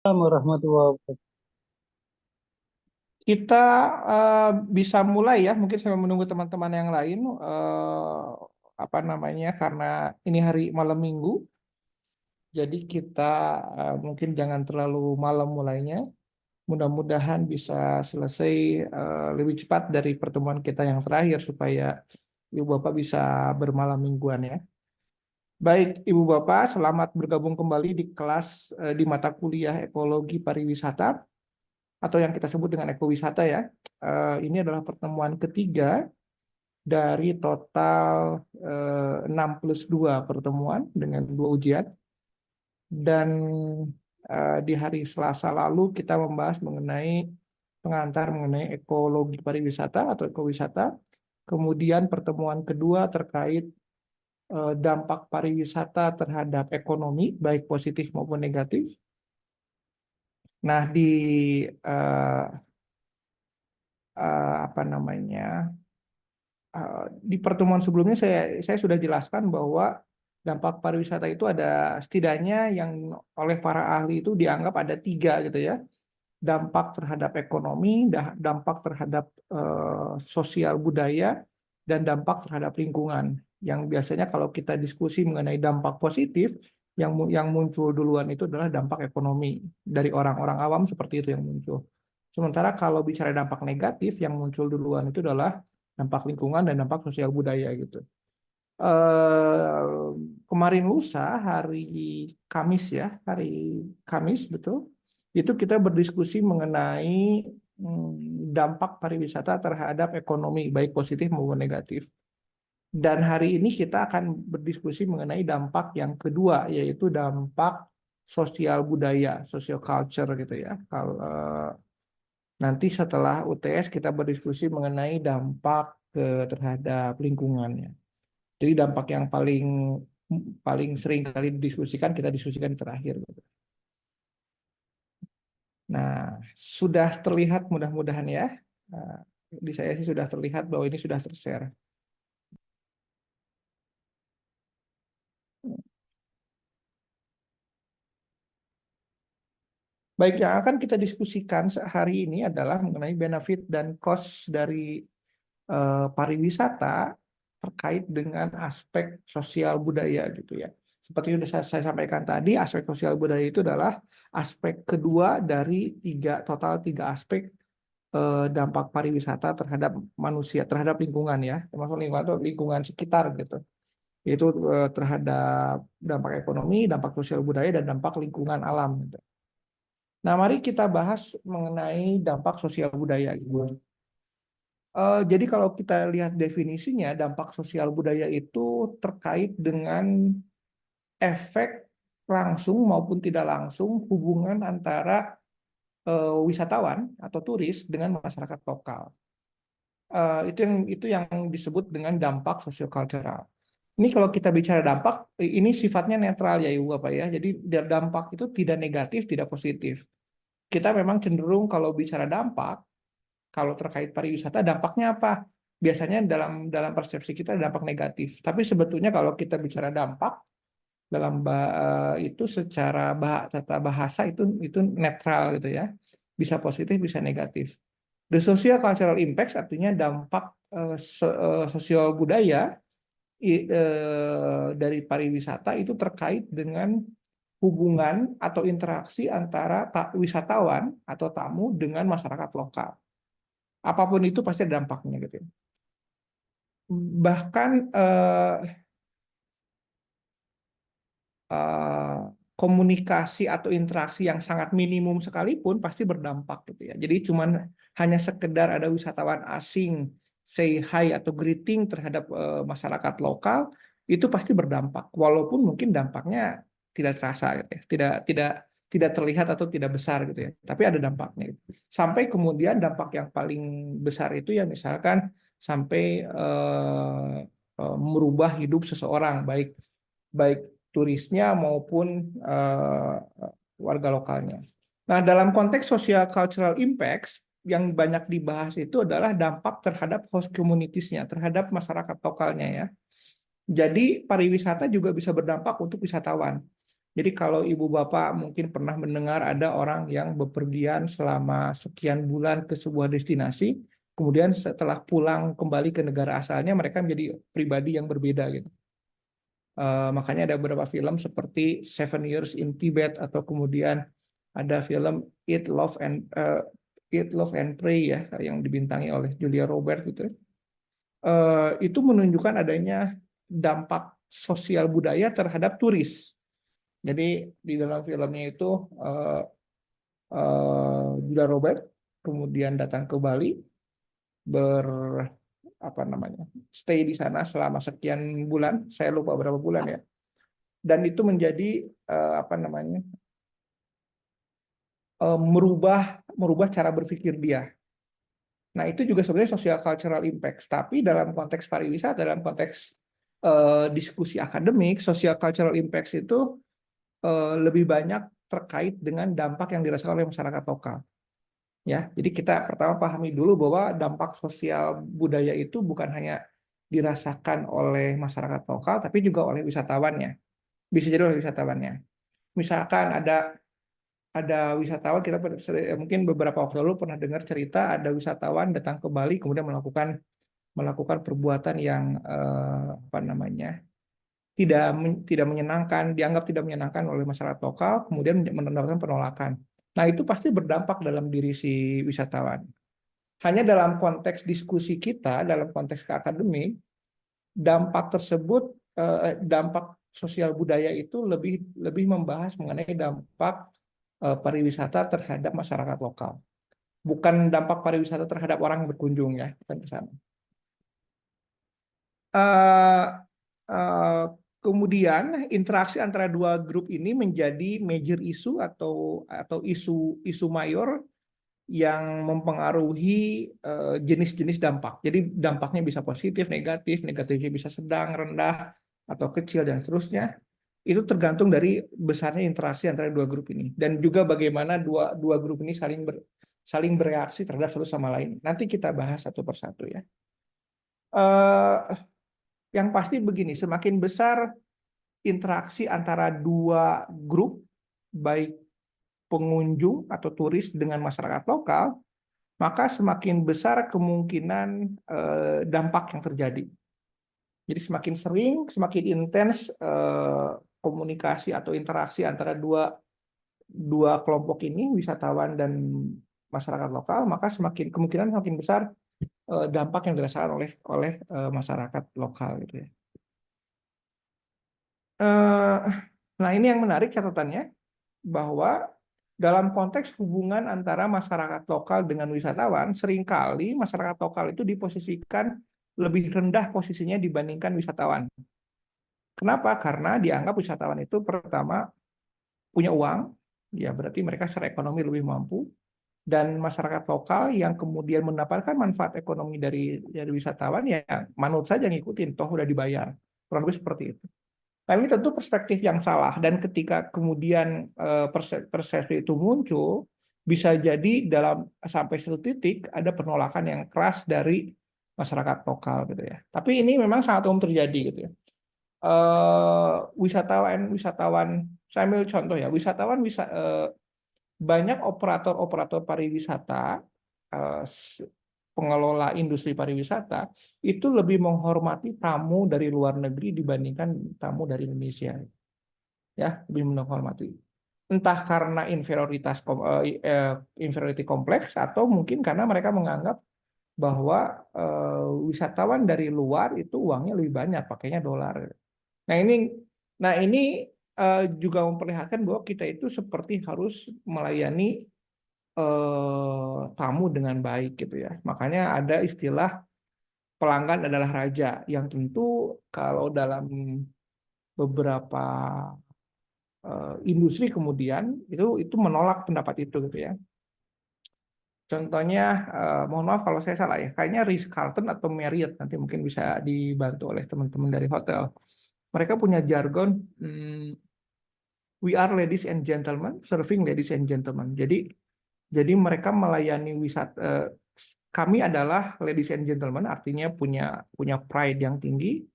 Assalamualaikum warahmatullahi wabarakatuh. Kita bisa mulai ya, mungkin saya menunggu teman-teman yang lain, apa namanya, karena ini hari malam minggu, jadi kita mungkin jangan terlalu malam mulainya. Mudah-mudahan bisa selesai lebih cepat dari pertemuan kita yang terakhir supaya Ibu Bapak bisa bermalam mingguan ya. Baik, Ibu Bapak, selamat bergabung kembali di kelas di mata kuliah Ekologi Pariwisata atau yang kita sebut dengan ekowisata ya. Ini adalah pertemuan ketiga dari total 6+2 pertemuan dengan 2 ujian. Dan di hari Selasa lalu kita membahas mengenai pengantar mengenai ekologi pariwisata atau ekowisata. Kemudian pertemuan kedua terkait dampak pariwisata terhadap ekonomi, baik positif maupun negatif. Nah, uh, apa namanya, di pertemuan sebelumnya saya sudah jelaskan bahwa dampak pariwisata itu ada setidaknya yang oleh para ahli itu dianggap ada 3 gitu ya. Dampak terhadap ekonomi, dampak terhadap sosial budaya, dan dampak terhadap lingkungan. Yang biasanya kalau kita diskusi mengenai dampak positif, yang muncul duluan itu adalah dampak ekonomi dari orang-orang awam seperti itu yang muncul. Sementara kalau bicara dampak negatif, yang muncul duluan itu adalah dampak lingkungan dan dampak sosial budaya gitu. Eh, Kemarin lusa hari Kamis ya, hari Kamis betul. Itu kita berdiskusi mengenai dampak pariwisata terhadap ekonomi, baik positif maupun negatif. Dan hari ini kita akan berdiskusi mengenai dampak yang kedua, yaitu dampak sosial budaya, social culture gitu ya. Kalau nanti setelah UTS kita berdiskusi mengenai dampak terhadap lingkungannya. Jadi dampak yang paling paling sering kali didiskusikan kita diskusikan di terakhir gitu. Nah, sudah terlihat mudah-mudahan ya. Nah, di saya sih sudah terlihat bahwa ini sudah tershare. Baik, yang akan kita diskusikan hari ini adalah mengenai benefit dan cost dari pariwisata terkait dengan aspek sosial budaya gitu ya. Seperti yang sudah saya sampaikan tadi, aspek sosial budaya itu adalah aspek kedua dari total tiga aspek dampak pariwisata terhadap manusia, terhadap lingkungan ya, termasuk lingkungan atau lingkungan sekitar gitu. Itu terhadap dampak ekonomi, dampak sosial budaya, dan dampak lingkungan alam gitu. Nah, mari kita bahas mengenai dampak sosial budaya gitu. Jadi kalau kita lihat definisinya, dampak sosial budaya itu terkait dengan efek langsung maupun tidak langsung hubungan antara wisatawan atau turis dengan masyarakat lokal. Itu yang disebut dengan dampak sosiokultural. Ini kalau kita bicara dampak, ini sifatnya netral ya Ibu Bapak ya. Jadi dampak itu tidak negatif, tidak positif. Kita memang cenderung kalau bicara dampak, kalau terkait pariwisata dampaknya apa? Biasanya dalam dalam persepsi kita dampak negatif. Tapi sebetulnya kalau kita bicara dampak dalam itu secara tata bahasa itu netral gitu ya. Bisa positif, bisa negatif. The social cultural impacts artinya dampak sosial budaya dari pariwisata itu terkait dengan hubungan atau interaksi antara wisatawan atau tamu dengan masyarakat lokal. Apapun itu pasti ada dampaknya gitu ya. Bahkan eh, komunikasi atau interaksi yang sangat minimum sekalipun pasti berdampak gitu ya. Jadi cuman hanya sekedar ada wisatawan asing say hi atau greeting terhadap masyarakat lokal itu pasti berdampak. Walaupun mungkin dampaknya tidak terasa gitu ya. Tidak terlihat atau tidak besar gitu ya. Tapi ada dampaknya gitu. Sampai kemudian dampak yang paling besar itu ya misalkan sampai merubah hidup seseorang baik baik turisnya maupun eh, warga lokalnya. Nah, dalam konteks social cultural impacts yang banyak dibahas itu adalah dampak terhadap host communities-nya, terhadap masyarakat lokalnya ya. Jadi pariwisata juga bisa berdampak untuk wisatawan. Jadi kalau ibu bapak mungkin pernah mendengar ada orang yang bepergian selama sekian bulan ke sebuah destinasi, kemudian setelah pulang kembali ke negara asalnya mereka menjadi pribadi yang berbeda gitu. Makanya ada beberapa film seperti Seven Years in Tibet atau kemudian ada film Eat, Love and Pray ya yang dibintangi oleh Julia Roberts gitu. Itu menunjukkan adanya dampak sosial budaya terhadap turis. Jadi di dalam filmnya itu Julia Roberts kemudian datang ke Bali ber apa namanya stay di sana selama sekian bulan, saya lupa berapa bulan ya, dan itu menjadi apa namanya merubah cara berpikir dia. Nah itu juga sebenarnya social cultural impact, tapi dalam konteks pariwisata, dalam konteks diskusi akademik, social cultural impact itu lebih banyak terkait dengan dampak yang dirasakan oleh masyarakat lokal. Ya, jadi kita pertama pahami dulu bahwa dampak sosial budaya itu bukan hanya dirasakan oleh masyarakat lokal, tapi juga oleh wisatawannya. Bisa jadi oleh wisatawannya. Misalkan ada wisatawan, kita mungkin beberapa waktu lalu pernah dengar cerita ada wisatawan datang ke Bali kemudian melakukan perbuatan yang apa namanya tidak menyenangkan, dianggap tidak menyenangkan oleh masyarakat lokal, kemudian mendapatkan penolakan. Nah, itu pasti berdampak dalam diri si wisatawan. Hanya dalam konteks diskusi kita, dalam konteks akademik, dampak tersebut, dampak sosial budaya itu lebih lebih membahas mengenai dampak pariwisata terhadap masyarakat lokal. Bukan dampak pariwisata terhadap orang yang berkunjung ya, bukan ke sana. Uh, uh, Kemudian interaksi antara dua grup ini menjadi major issue atau isu mayor yang mempengaruhi jenis-jenis dampak. Jadi dampaknya bisa positif, negatif, negatifnya bisa sedang, rendah, atau kecil dan seterusnya. Itu tergantung dari besarnya interaksi antara dua grup ini dan juga bagaimana dua grup ini saling bereaksi terhadap satu sama lain. Nanti kita bahas satu persatu ya. Yang pasti begini, semakin besar interaksi antara dua grup, baik pengunjung atau turis dengan masyarakat lokal, maka semakin besar kemungkinan dampak yang terjadi. Jadi semakin sering, semakin intens komunikasi atau interaksi antara dua kelompok ini, wisatawan dan masyarakat lokal, maka kemungkinan semakin besar dampak yang dirasakan oleh masyarakat lokal gitu ya. Nah ini yang menarik catatannya, bahwa dalam konteks hubungan antara masyarakat lokal dengan wisatawan, seringkali masyarakat lokal itu diposisikan lebih rendah posisinya dibandingkan wisatawan. Kenapa? Karena dianggap wisatawan itu pertama punya uang, ya berarti mereka secara ekonomi lebih mampu, dan masyarakat lokal yang kemudian mendapatkan manfaat ekonomi dari wisatawan ya manut saja ngikutin, toh udah dibayar. Kurang lebih seperti itu. Nah, ini tentu perspektif yang salah, dan ketika kemudian persepsi itu muncul, bisa jadi sampai satu titik ada penolakan yang keras dari masyarakat lokal gitu ya. Tapi ini memang sangat umum terjadi gitu ya. Wisatawan, saya ambil contoh ya, banyak operator pariwisata, pengelola industri pariwisata itu lebih menghormati tamu dari luar negeri dibandingkan tamu dari Indonesia, ya lebih menghormati. Entah karena inferiority kompleks atau mungkin karena mereka menganggap bahwa wisatawan dari luar itu uangnya lebih banyak, pakainya dolar. Nah ini juga memperlihatkan bahwa kita itu seperti harus melayani tamu dengan baik gitu ya. Makanya ada istilah pelanggan adalah raja, yang tentu kalau dalam beberapa industri kemudian itu menolak pendapat itu gitu ya. Contohnya, mohon maaf kalau saya salah ya, kayaknya Ritz-Carlton atau Marriott, nanti mungkin bisa dibantu oleh teman-teman dari hotel. Mereka punya jargon, we are ladies and gentlemen, serving ladies and gentlemen. Jadi mereka melayani wisata. Kami adalah ladies and gentlemen, artinya punya pride yang tinggi,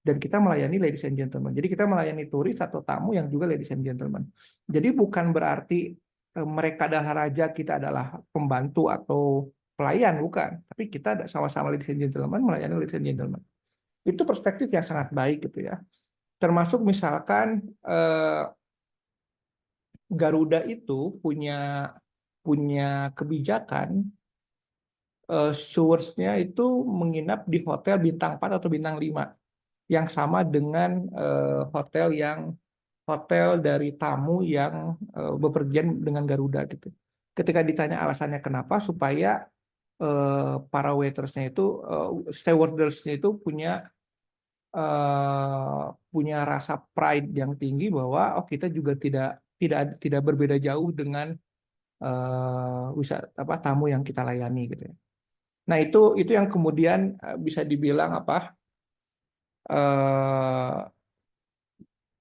dan kita melayani ladies and gentlemen. Jadi kita melayani turis atau tamu yang juga ladies and gentlemen. Jadi bukan berarti mereka adalah raja, kita adalah pembantu atau pelayan, bukan. Tapi kita sama-sama ladies and gentlemen melayani ladies and gentlemen. Itu perspektif yang sangat baik gitu ya. Termasuk misalkan Garuda itu punya kebijakan stewards-nya itu menginap di hotel bintang 4 atau bintang 5 yang sama dengan hotel dari tamu yang bepergian dengan Garuda gitu. Ketika ditanya alasannya kenapa, supaya para waiters-nya itu stewardess-nya itu punya rasa pride yang tinggi bahwa kita juga tidak berbeda jauh dengan tamu yang kita layani gitu ya. Nah, itu yang kemudian bisa dibilang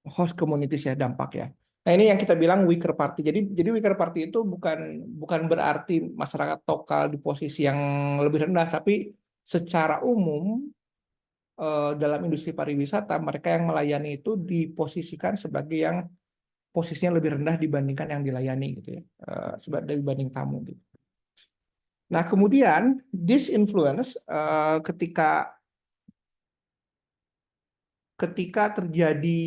host communities ya, dampak ya. Nah, ini yang kita bilang weaker party. Jadi weaker party itu bukan berarti masyarakat lokal di posisi yang lebih rendah, tapi secara umum dalam industri pariwisata mereka yang melayani itu diposisikan sebagai yang posisinya lebih rendah dibandingkan yang dilayani gitu ya, dibanding tamu gitu. Nah, kemudian this influence ketika terjadi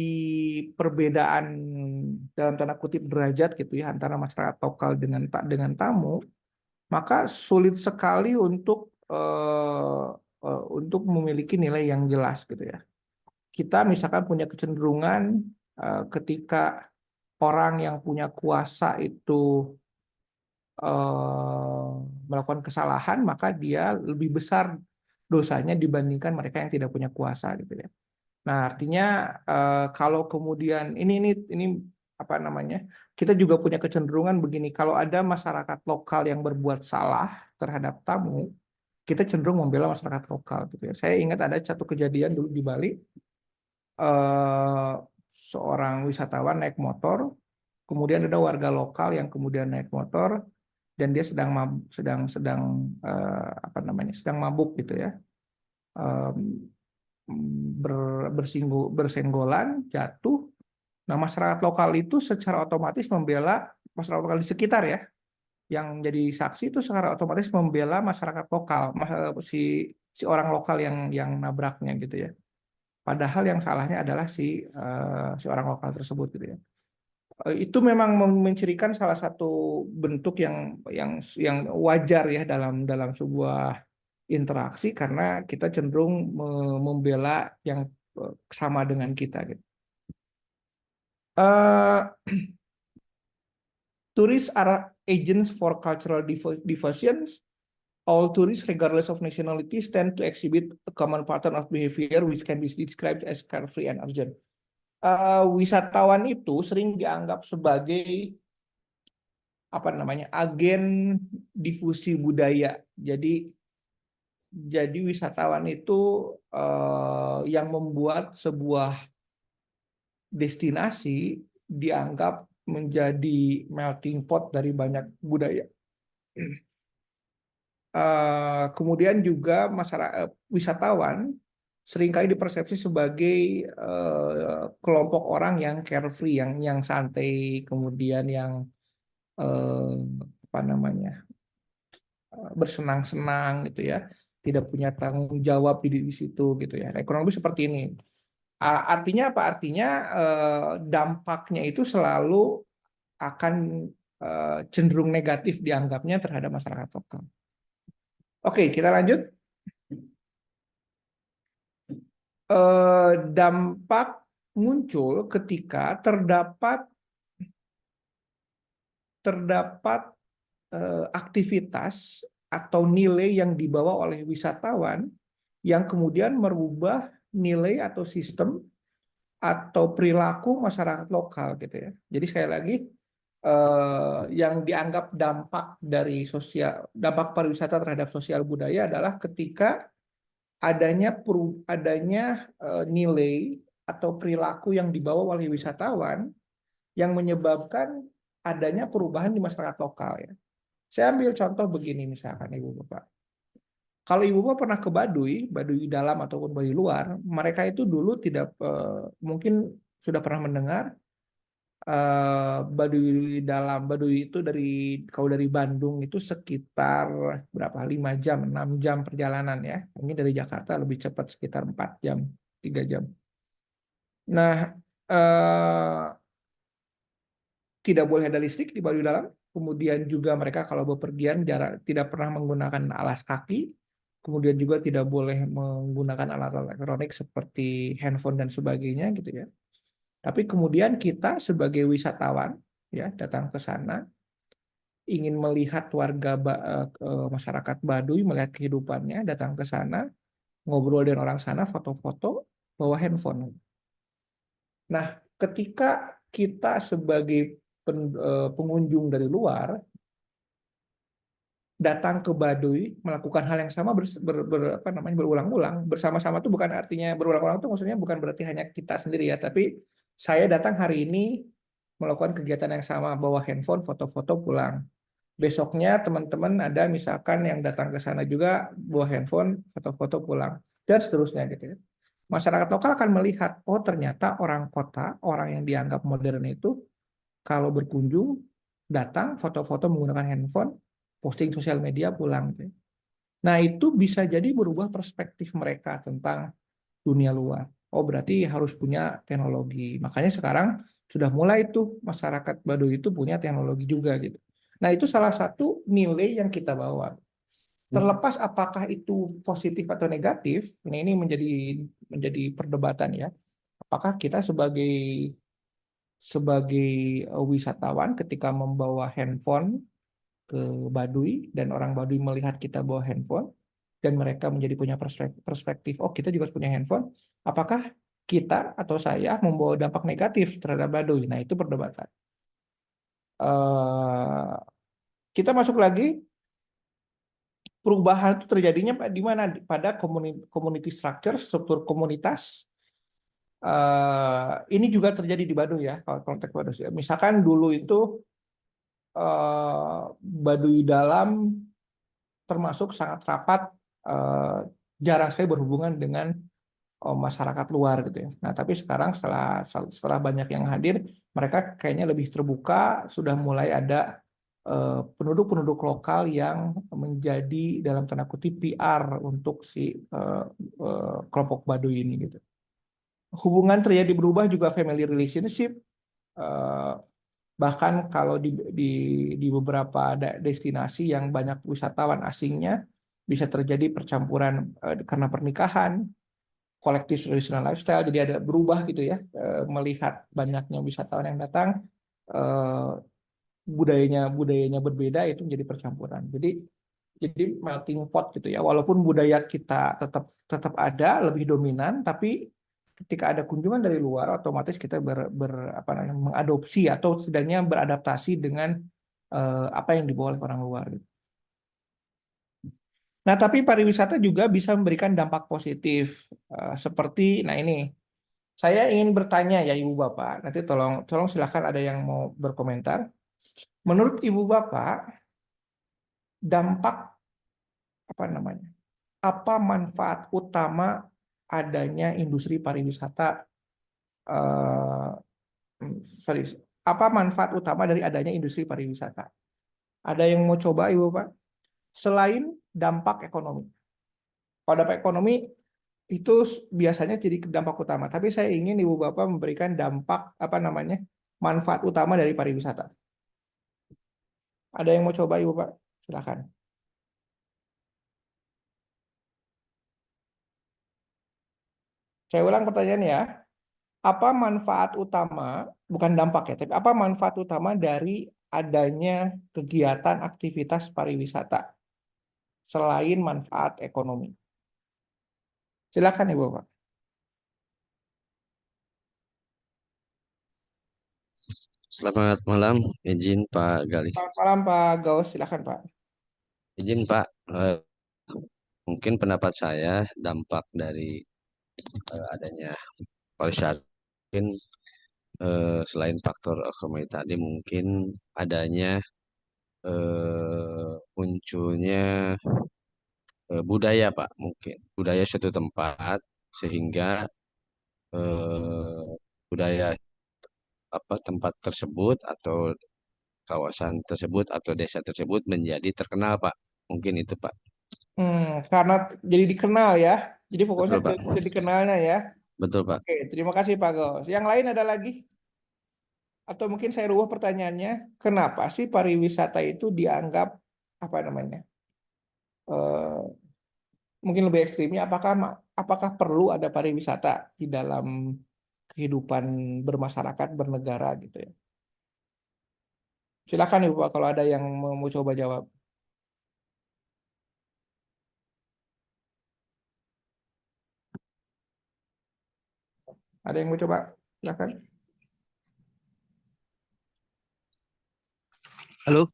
perbedaan dalam tanda kutip derajat gitu ya antara masyarakat lokal dengan tamu, maka sulit sekali untuk memiliki nilai yang jelas gitu ya. Kita misalkan punya kecenderungan ketika orang yang punya kuasa itu melakukan kesalahan, maka dia lebih besar dosanya dibandingkan mereka yang tidak punya kuasa gitu ya. Nah, artinya kalau kemudian ini apa namanya? Kita juga punya kecenderungan begini, kalau ada masyarakat lokal yang berbuat salah terhadap tamu, kita cenderung membela masyarakat lokal gitu ya. Saya ingat ada satu kejadian dulu di Bali, seorang wisatawan naik motor, kemudian ada warga lokal yang kemudian naik motor dan dia sedang mabuk gitu ya. Bersenggolan, jatuh. Nah, masyarakat lokal itu secara otomatis membela masyarakat lokal di sekitar ya, yang jadi saksi itu secara otomatis membela masyarakat lokal, si orang lokal yang nabraknya gitu ya. Padahal yang salahnya adalah si orang lokal tersebut gitu ya. Itu memang mencirikan salah satu bentuk yang wajar ya dalam sebuah interaksi, karena kita cenderung membela yang sama dengan kita gitu. Tourists are agents for cultural diversion. All tourists, regardless of nationalities, tend to exhibit a common pattern of behavior which can be described as carefree and urgent. Wisatawan itu sering dianggap sebagai agen difusi budaya. Jadi wisatawan itu yang membuat sebuah destinasi dianggap menjadi melting pot dari banyak budaya. Kemudian juga wisatawan seringkali dipersepsi sebagai kelompok orang yang carefree, yang santai, kemudian yang bersenang-senang gitu ya, tidak punya tanggung jawab di situ gitu ya. Ekonomi seperti ini. Artinya apa? Artinya dampaknya itu selalu akan cenderung negatif dianggapnya terhadap masyarakat lokal. Oke, kita lanjut. Dampak muncul ketika terdapat aktivitas atau nilai yang dibawa oleh wisatawan yang kemudian merubah nilai atau sistem atau perilaku masyarakat lokal gitu ya. Jadi sekali lagi yang dianggap dampak pariwisata terhadap sosial budaya adalah ketika adanya nilai atau perilaku yang dibawa oleh wisatawan yang menyebabkan adanya perubahan di masyarakat lokal ya. Saya ambil contoh begini misalkan Ibu Bapak. Kalau Ibu Bapak pernah ke Baduy, Baduy dalam ataupun Baduy luar, mereka itu dulu tidak mungkin sudah pernah mendengar Baduy dalam. Baduy itu kalau dari Bandung itu sekitar berapa? 5 jam, 6 jam perjalanan ya. Mungkin dari Jakarta lebih cepat sekitar 4 jam, 3 jam. Nah, tidak boleh ada listrik di Baduy dalam. Kemudian juga mereka kalau bepergian tidak pernah menggunakan alas kaki. Kemudian juga tidak boleh menggunakan alat elektronik seperti handphone dan sebagainya gitu ya. Tapi kemudian kita sebagai wisatawan ya datang ke sana ingin melihat masyarakat Baduy, melihat kehidupannya, datang ke sana, ngobrol dengan orang sana, foto-foto, bawa handphone. Nah, ketika kita sebagai pengunjung dari luar datang ke Baduy melakukan hal yang sama apa namanya berulang-ulang bersama-sama itu bukan artinya berulang-ulang itu maksudnya bukan berarti hanya kita sendiri ya, tapi saya datang hari ini melakukan kegiatan yang sama, bawa handphone, foto-foto, pulang. Besoknya teman-teman ada misalkan yang datang ke sana juga bawa handphone, foto-foto, pulang, dan seterusnya gitu ya. Masyarakat lokal akan melihat, oh ternyata orang kota, orang yang dianggap modern itu kalau berkunjung, datang, foto-foto menggunakan handphone, posting sosial media, pulang gitu ya. Nah, itu bisa jadi berubah perspektif mereka tentang dunia luar. Oh, berarti harus punya teknologi. Makanya sekarang sudah mulai tuh masyarakat Baduy itu punya teknologi juga gitu. Nah, itu salah satu nilai yang kita bawa. Terlepas apakah itu positif atau negatif, ini menjadi perdebatan ya. Apakah kita sebagai wisatawan ketika membawa handphone ke Baduy dan orang Baduy melihat kita bawa handphone dan mereka menjadi punya perspektif, oh kita juga punya handphone, apakah kita atau saya membawa dampak negatif terhadap Baduy? Nah itu perdebatan. Eh, kita masuk lagi, perubahan itu terjadinya di mana? Pada community structure, struktur komunitas. Ini juga terjadi di Baduy ya, kalau konteks Baduy. Misalkan dulu itu Baduy dalam termasuk sangat rapat, eh, jarang sekali berhubungan dengan masyarakat luar gitu ya. Nah, tapi sekarang setelah banyak yang hadir, mereka kayaknya lebih terbuka, sudah mulai ada penduduk-penduduk lokal yang menjadi dalam tanda kutip PR untuk si kelompok Baduy ini gitu. Hubungan terjadi berubah juga family relationship, eh, bahkan kalau di beberapa destinasi yang banyak wisatawan asingnya bisa terjadi percampuran karena pernikahan, kolektif traditional lifestyle, jadi ada berubah gitu ya, melihat banyaknya wisatawan yang datang, eh, budayanya berbeda itu menjadi percampuran. Jadi melting pot gitu ya. Walaupun budaya kita tetap tetap ada lebih dominan, tapi ketika ada kunjungan dari luar, otomatis kita apa namanya mengadopsi atau setidaknya beradaptasi dengan apa yang dibawa oleh orang luar. Gitu. Nah, tapi pariwisata juga bisa memberikan dampak positif seperti, nah ini saya ingin bertanya ya Ibu Bapak, nanti tolong tolong silakan ada yang mau berkomentar. Menurut Ibu Bapak, dampak apa namanya? Apa manfaat utama adanya industri pariwisata? eh, Sorry, apa manfaat utama dari adanya industri pariwisata? Ada yang mau coba Ibu Bapak? Selain dampak ekonomi. Kalau dampak ekonomi itu biasanya jadi dampak utama, tapi saya ingin Ibu Bapak memberikan dampak apa namanya? Manfaat utama dari pariwisata. Ada yang mau coba Ibu Pak? Silakan. Saya ulang pertanyaan ya. Apa manfaat utama, bukan dampak ya, tapi apa manfaat utama dari adanya kegiatan aktivitas pariwisata selain manfaat ekonomi? Silakan Ibu Pak. Selamat malam, izin Pak Galih. Selamat malam Pak Gaus, silakan Pak. Izin Pak, mungkin pendapat saya dampak dari adanya pariwisata mungkin selain faktor ekonomi tadi mungkin adanya munculnya budaya Pak, mungkin budaya suatu tempat sehingga eh, budaya apa tempat tersebut atau kawasan tersebut atau desa tersebut menjadi terkenal Pak. Mungkin itu Pak. Karena jadi dikenal ya. Jadi fokusnya Betul Pak. ke dikenalnya ya. Betul Pak. Oke, terima kasih Pak Gos. Yang lain ada lagi? Atau mungkin saya rubah pertanyaannya, kenapa sih pariwisata itu dianggap apa namanya? eh, Mungkin lebih ekstrimnya, apakah perlu ada pariwisata di dalam kehidupan bermasyarakat, bernegara gitu ya? Silakan Ibu Pak kalau ada yang mau coba jawab. Ada yang mau coba? Silakan. Halo,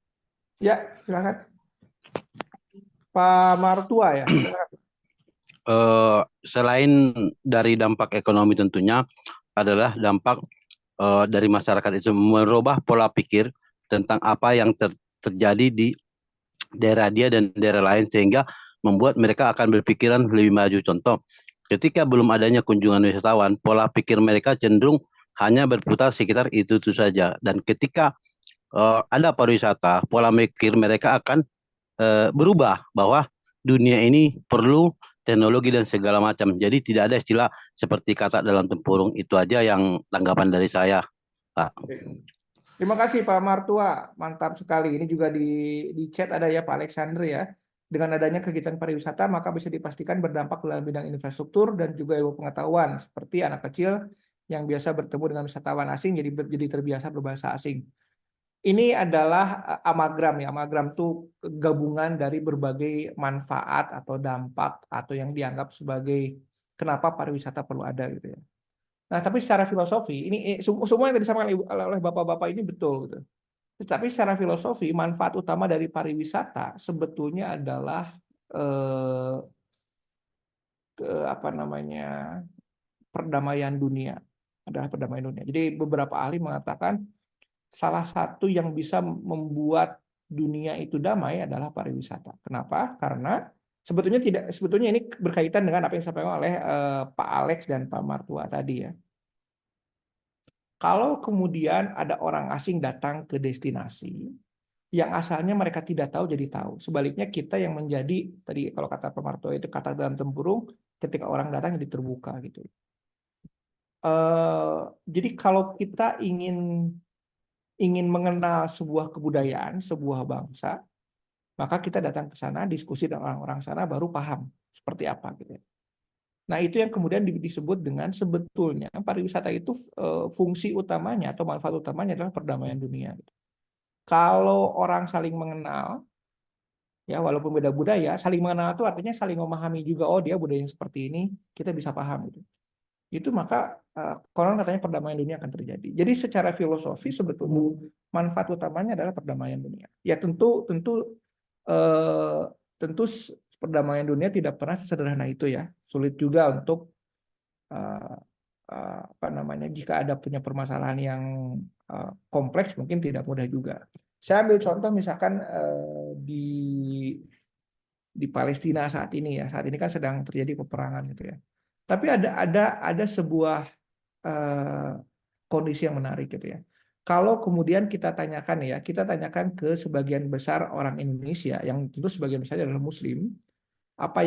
Ya, silakan. Pak Martua ya. Silakan. selain dari dampak ekonomi tentunya adalah dampak dari masyarakat itu merubah pola pikir tentang apa yang terjadi di daerah dia dan daerah lain sehingga membuat mereka akan berpikiran lebih maju. Contoh, ketika belum adanya kunjungan wisatawan, pola pikir mereka cenderung hanya berputar sekitar itu saja. Dan ketika ada pariwisata, pola pikir mereka akan berubah bahwa dunia ini perlu teknologi dan segala macam. Jadi tidak ada istilah seperti kata dalam tempurung. Itu aja yang tanggapan dari saya, Pak. Terima kasih Pak Martua, mantap sekali. Ini juga di chat ada ya Pak Alexander ya. Dengan adanya kegiatan pariwisata, maka bisa dipastikan berdampak dalam bidang infrastruktur dan juga ilmu pengetahuan, seperti anak kecil yang biasa bertemu dengan wisatawan asing jadi terbiasa berbahasa asing. Ini adalah amagram ya. Amagram itu gabungan dari berbagai manfaat atau dampak atau yang dianggap sebagai kenapa pariwisata perlu ada gitu ya. Nah, tapi secara filosofi ini semua yang tadi disampaikan oleh bapak-bapak ini betul gitu. Tetapi secara filosofi manfaat utama dari pariwisata sebetulnya adalah eh, apa namanya perdamaian dunia, adalah perdamaian dunia. Jadi beberapa ahli mengatakan salah satu yang bisa membuat dunia itu damai adalah pariwisata. Kenapa? Karena sebetulnya ini berkaitan dengan apa yang disampaikan oleh Pak Alex dan Pak Martua tadi ya. Kalau kemudian ada orang asing datang ke destinasi yang asalnya mereka tidak tahu jadi tahu. Sebaliknya kita yang menjadi tadi kalau kata Pak Martua itu kata dalam tempurung ketika orang datang jadi terbuka gitu. Eh, jadi kalau kita ingin mengenal sebuah kebudayaan, sebuah bangsa, maka kita datang ke sana, diskusi dengan orang-orang sana, baru paham seperti apa gitu ya. Nah, itu yang kemudian disebut dengan sebetulnya pariwisata itu fungsi utamanya atau manfaat utamanya adalah perdamaian dunia. Kalau orang saling mengenal, ya walaupun beda budaya, saling mengenal itu artinya saling memahami juga, oh dia budaya seperti ini, kita bisa paham gitu. Itu maka konon katanya perdamaian dunia akan terjadi. Jadi secara filosofi sebetulnya manfaat utamanya adalah perdamaian dunia. Ya eh, tentu perdamaian dunia tidak pernah sesederhana itu ya. Sulit juga untuk eh, apa namanya jika ada punya permasalahan yang kompleks mungkin tidak mudah juga. Saya ambil contoh misalkan di Palestina saat ini ya. Saat ini kan sedang terjadi peperangan gitu ya. Tapi ada sebuah eh, kondisi yang menarik gitu ya. Kalau kemudian kita tanyakan ke sebagian besar orang Indonesia yang tentu sebagian besar adalah Muslim, apa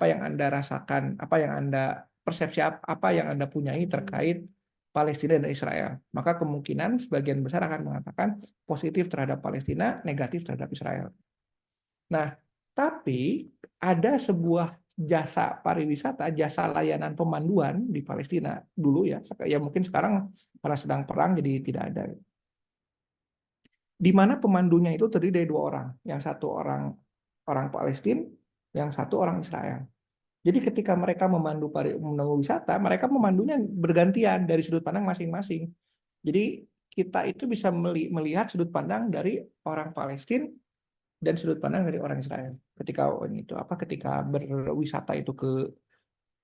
yang Anda rasakan, apa yang Anda persepsi apa yang Anda punyai terkait Palestina dan Israel. Maka kemungkinan sebagian besar akan mengatakan positif terhadap Palestina, negatif terhadap Israel. Nah, tapi ada sebuah jasa pariwisata, jasa layanan pemanduan di Palestina dulu ya. Ya mungkin sekarang karena sedang perang jadi tidak ada. Di mana pemandunya itu terdiri dari dua orang, yang satu orang orang Palestina, yang satu orang Israel. Jadi ketika mereka memandu wisata, mereka memandunya bergantian dari sudut pandang masing-masing. Jadi kita itu bisa melihat sudut pandang dari orang Palestina dan sudut pandang dari orang Israel. Ketika berwisata itu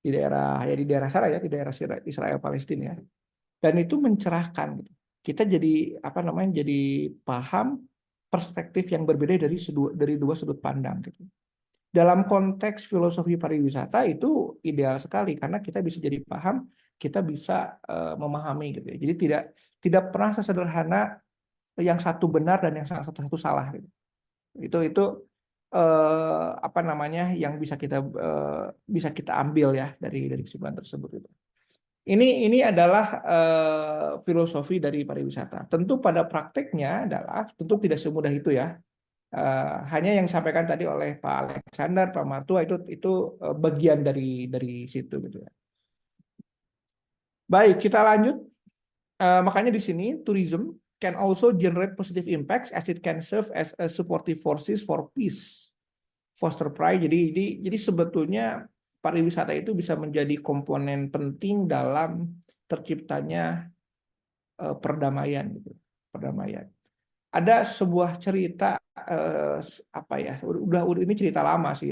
di daerah sana ya, di daerah Israel Palestina ya. Dan itu mencerahkan gitu. Kita jadi apa namanya jadi paham perspektif yang berbeda dari dua sudut pandang gitu. dalam konteks filosofi pariwisata itu ideal sekali karena kita bisa jadi paham, kita bisa memahami gitu ya. Jadi tidak pernah sesederhana yang satu benar dan yang satu salah gitu. Itu apa namanya yang bisa kita ambil ya dari kesimpulan tersebut itu. Ini adalah filosofi dari pariwisata. Tentu pada prakteknya adalah tentu tidak semudah itu ya. Hanya yang disampaikan tadi oleh Pak Alexander, Pak Matua itu bagian dari situ gitu ya. Baik, kita lanjut. Makanya di sini tourism can also generate positive impacts as it can serve as a supportive forces for peace, foster pride. Jadi sebetulnya pariwisata itu bisa menjadi komponen penting dalam terciptanya perdamaian gitu. Perdamaian. Ada sebuah cerita apa ya? Ini cerita lama sih.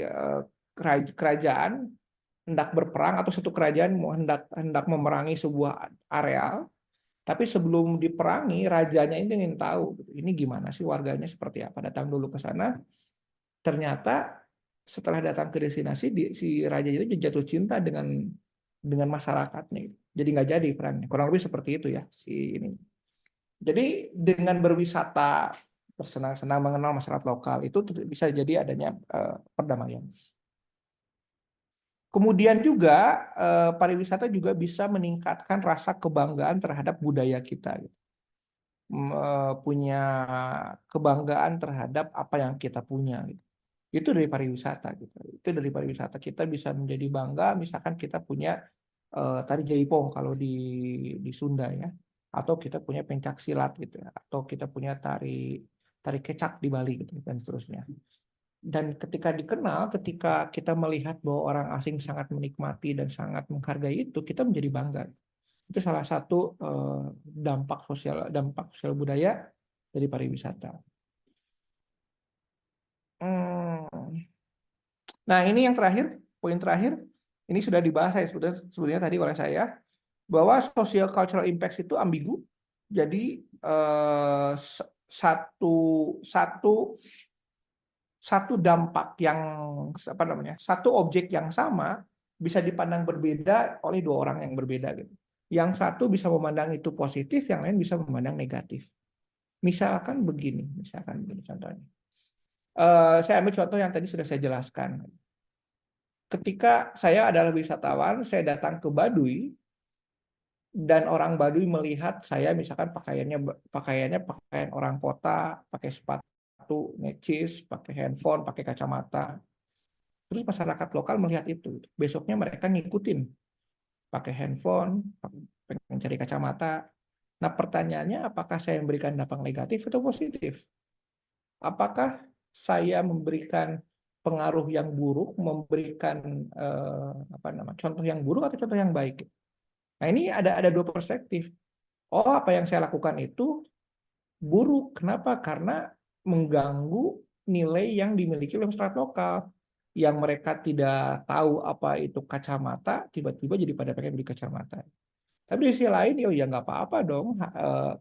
Kerajaan hendak berperang atau satu kerajaan hendak memerangi sebuah areal. Tapi sebelum diperangi, rajanya ini ingin tahu, ini gimana sih warganya seperti apa. Datang dulu ke sana, ternyata setelah datang ke destinasi, si raja itu jatuh cinta dengan masyarakatnya. Jadi nggak jadi perangnya. Kurang lebih seperti itu ya si ini. Jadi dengan berwisata, bersenang-senang mengenal masyarakat lokal, itu bisa jadi adanya perdamaian. Kemudian juga pariwisata juga bisa meningkatkan rasa kebanggaan terhadap budaya kita. Punya kebanggaan terhadap apa yang kita punya. Itu dari pariwisata. Itu dari pariwisata kita bisa menjadi bangga. Misalkan kita punya tari jaipong kalau di Sunda ya, atau kita punya pencak silat gitu ya, atau kita punya tari kecak di Bali gitu dan seterusnya. Dan ketika dikenal, ketika kita melihat bahwa orang asing sangat menikmati dan sangat menghargai itu, kita menjadi bangga. Itu salah satu dampak sosial budaya dari pariwisata. Nah, ini yang terakhir, poin terakhir. Ini sudah dibahas sebetulnya tadi oleh saya, bahwa social cultural impact itu ambigu. Jadi satu dampak yang apa namanya, satu objek yang sama bisa dipandang berbeda oleh dua orang yang berbeda gitu. Yang satu bisa memandang itu positif, yang lain bisa memandang negatif. Misalkan begini contohnya. Saya ambil contoh yang tadi sudah saya jelaskan. Ketika saya adalah wisatawan, saya datang ke Baduy dan orang Baduy melihat saya misalkan pakaian orang kota, pakai sepatu necis, pakai handphone, pakai kacamata. Terus masyarakat lokal melihat itu. Besoknya mereka ngikutin. Pakai handphone, pengen cari kacamata. Nah, pertanyaannya apakah saya memberikan dampak negatif atau positif? Apakah saya memberikan pengaruh yang buruk, memberikan contoh yang buruk atau contoh yang baik? Nah, ini ada dua perspektif. Oh, apa yang saya lakukan itu buruk. Kenapa? Karena mengganggu nilai yang dimiliki oleh masyarakat lokal. Yang mereka tidak tahu apa itu kacamata, tiba-tiba jadi pada pengen beli kacamata. Tapi di sisi lain, ya nggak apa-apa dong,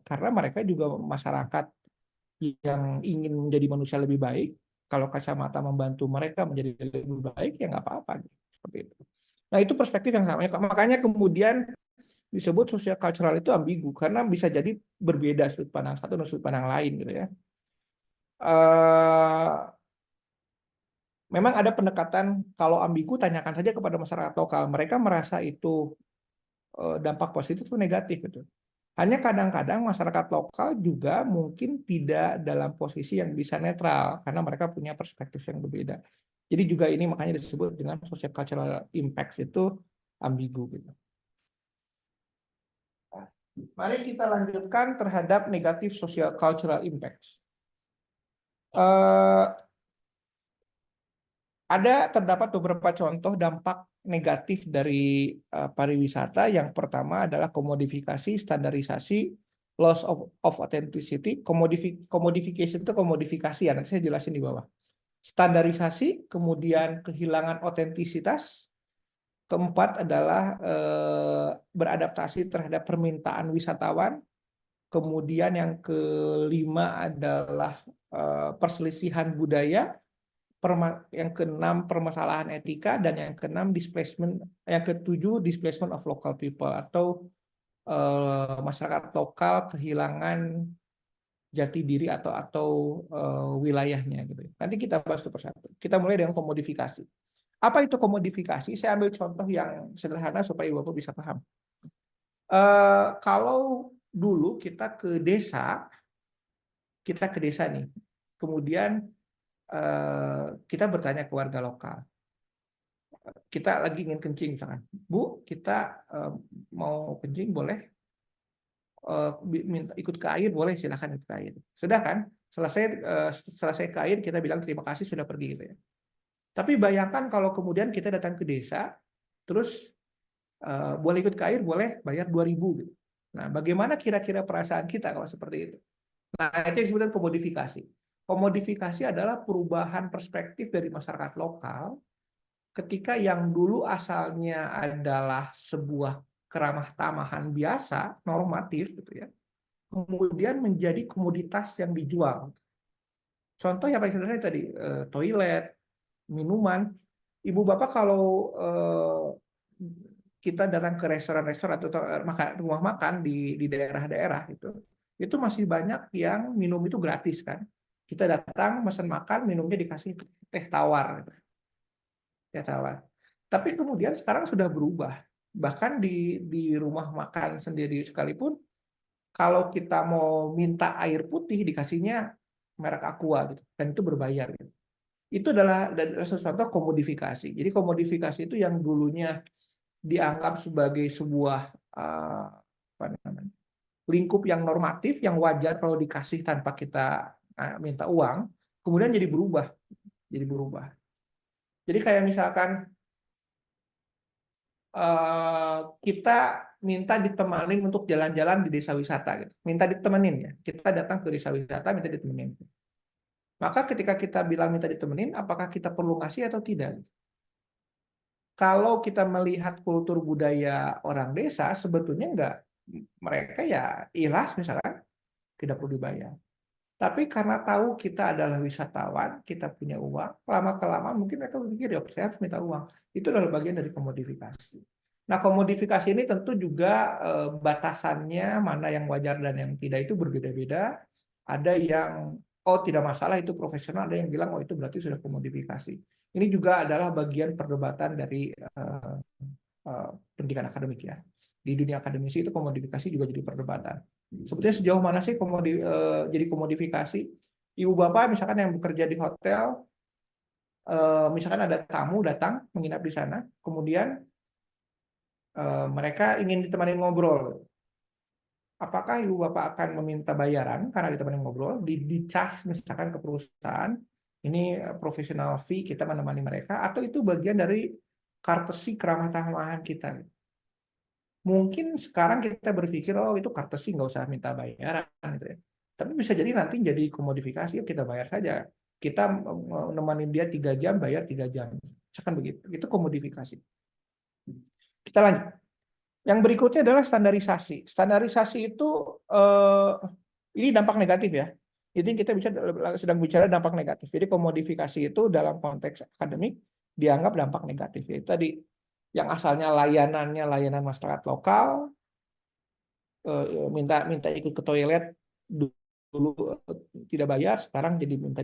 karena mereka juga masyarakat yang ingin menjadi manusia lebih baik. Kalau kacamata membantu mereka menjadi lebih baik, ya nggak apa-apa. Seperti itu. Nah, itu perspektif yang sama. Makanya kemudian disebut social cultural itu ambigu, karena bisa jadi berbeda sudut pandang satu dan sudut pandang lain gitu ya. Memang ada pendekatan, kalau ambigu tanyakan saja kepada masyarakat lokal, mereka merasa itu dampak positif atau negatif gitu. Hanya kadang-kadang masyarakat lokal juga mungkin tidak dalam posisi yang bisa netral karena mereka punya perspektif yang berbeda. Jadi juga ini makanya disebut dengan social cultural impacts itu ambigu gitu. Mari kita lanjutkan terhadap negatif social cultural impacts. Terdapat beberapa contoh dampak negatif dari pariwisata. Yang pertama adalah komodifikasi, standarisasi, loss of authenticity. Commodification itu komodifikasi ya, nanti saya jelasin di bawah. Standarisasi, kemudian kehilangan otentisitas. Keempat adalah beradaptasi terhadap permintaan wisatawan. Kemudian yang kelima adalah perselisihan budaya. yang keenam permasalahan etika, dan yang keenam yang ketujuh displacement of local people atau masyarakat lokal kehilangan jati diri atau wilayahnya gitu. Nanti kita bahas satu persatu. Kita mulai dengan komodifikasi. Apa itu komodifikasi? Saya ambil contoh yang sederhana supaya Bapak bisa paham. Kalau dulu kita ke desa nih, kemudian kita bertanya ke warga lokal. Kita lagi ingin kencing misalkan, Bu, kita mau kencing boleh? Minta ikut ke air boleh, silakan ikut ke air. Sudah kan? Selesai ke air kita bilang terima kasih sudah pergi gitu ya. Tapi bayangkan kalau kemudian kita datang ke desa, terus boleh ikut ke air, boleh bayar 2.000 gitu. Nah, bagaimana kira-kira perasaan kita kalau seperti itu? Nah, itu yang disebutkan komodifikasi. Komodifikasi adalah perubahan perspektif dari masyarakat lokal ketika yang dulu asalnya adalah sebuah keramah tamahan biasa, normatif gitu ya, kemudian menjadi komoditas yang dijual. Contoh yang paling sederhana tadi, toilet, minuman. Ibu bapak kalau kita datang ke restoran-restoran atau rumah makan di daerah-daerah itu masih banyak yang minum itu gratis kan. Kita datang pesan makan, minumnya dikasih teh tawar. Teh tawar. Tapi kemudian sekarang sudah berubah. Bahkan di rumah makan sendiri sekalipun, kalau kita mau minta air putih dikasihnya merek Aqua gitu, dan itu berbayar gitu. Itu adalah sesuatu komodifikasi. Jadi komodifikasi itu yang dulunya dianggap sebagai sebuah lingkup yang normatif, yang wajar kalau dikasih tanpa kita minta uang, kemudian jadi berubah. Jadi kayak misalkan kita minta ditemanin untuk jalan-jalan di desa wisata gitu. Minta ditemenin ya. Kita datang ke desa wisata minta ditemenin. Maka ketika kita bilang minta ditemenin, apakah kita perlu ngasih atau tidak? Kalau kita melihat kultur budaya orang desa, sebetulnya enggak. Mereka ya ikhlas misalkan, tidak perlu dibayar. Tapi karena tahu kita adalah wisatawan, kita punya uang, lama-kelamaan mungkin mereka berpikir, ya saya harus minta uang. Itu adalah bagian dari komodifikasi. Nah, komodifikasi ini tentu juga batasannya, mana yang wajar dan yang tidak itu berbeda-beda. Ada yang, oh tidak masalah itu profesional, ada yang bilang, oh itu berarti sudah komodifikasi. Ini juga adalah bagian perdebatan dari pendidikan akademik ya. Di dunia akademisi itu komodifikasi juga jadi perdebatan. Sebetulnya sejauh mana sih jadi komodifikasi? Ibu bapak misalkan yang bekerja di hotel, misalkan ada tamu datang menginap di sana, kemudian mereka ingin ditemani ngobrol. Apakah ibu bapak akan meminta bayaran karena ditemani ngobrol, dicas misalkan ke perusahaan, ini profesional fee kita menemani mereka, atau itu bagian dari courtesy keramah tamahan kita? Mungkin sekarang kita berpikir, oh itu courtesy nggak usah minta bayaran gitu ya. Tapi bisa jadi nanti jadi komodifikasi, ya kita bayar saja. Kita menemani dia 3 jam, bayar 3 jam. Misalkan begitu. Itu komodifikasi. Kita lanjut. Yang berikutnya adalah standarisasi. Standarisasi itu ini dampak negatif ya. Jadi kita sedang bicara dampak negatif. Jadi komodifikasi itu dalam konteks akademik dianggap dampak negatif. Itu tadi yang asalnya layanan masyarakat lokal, minta ikut ke toilet dulu tidak bayar, sekarang jadi minta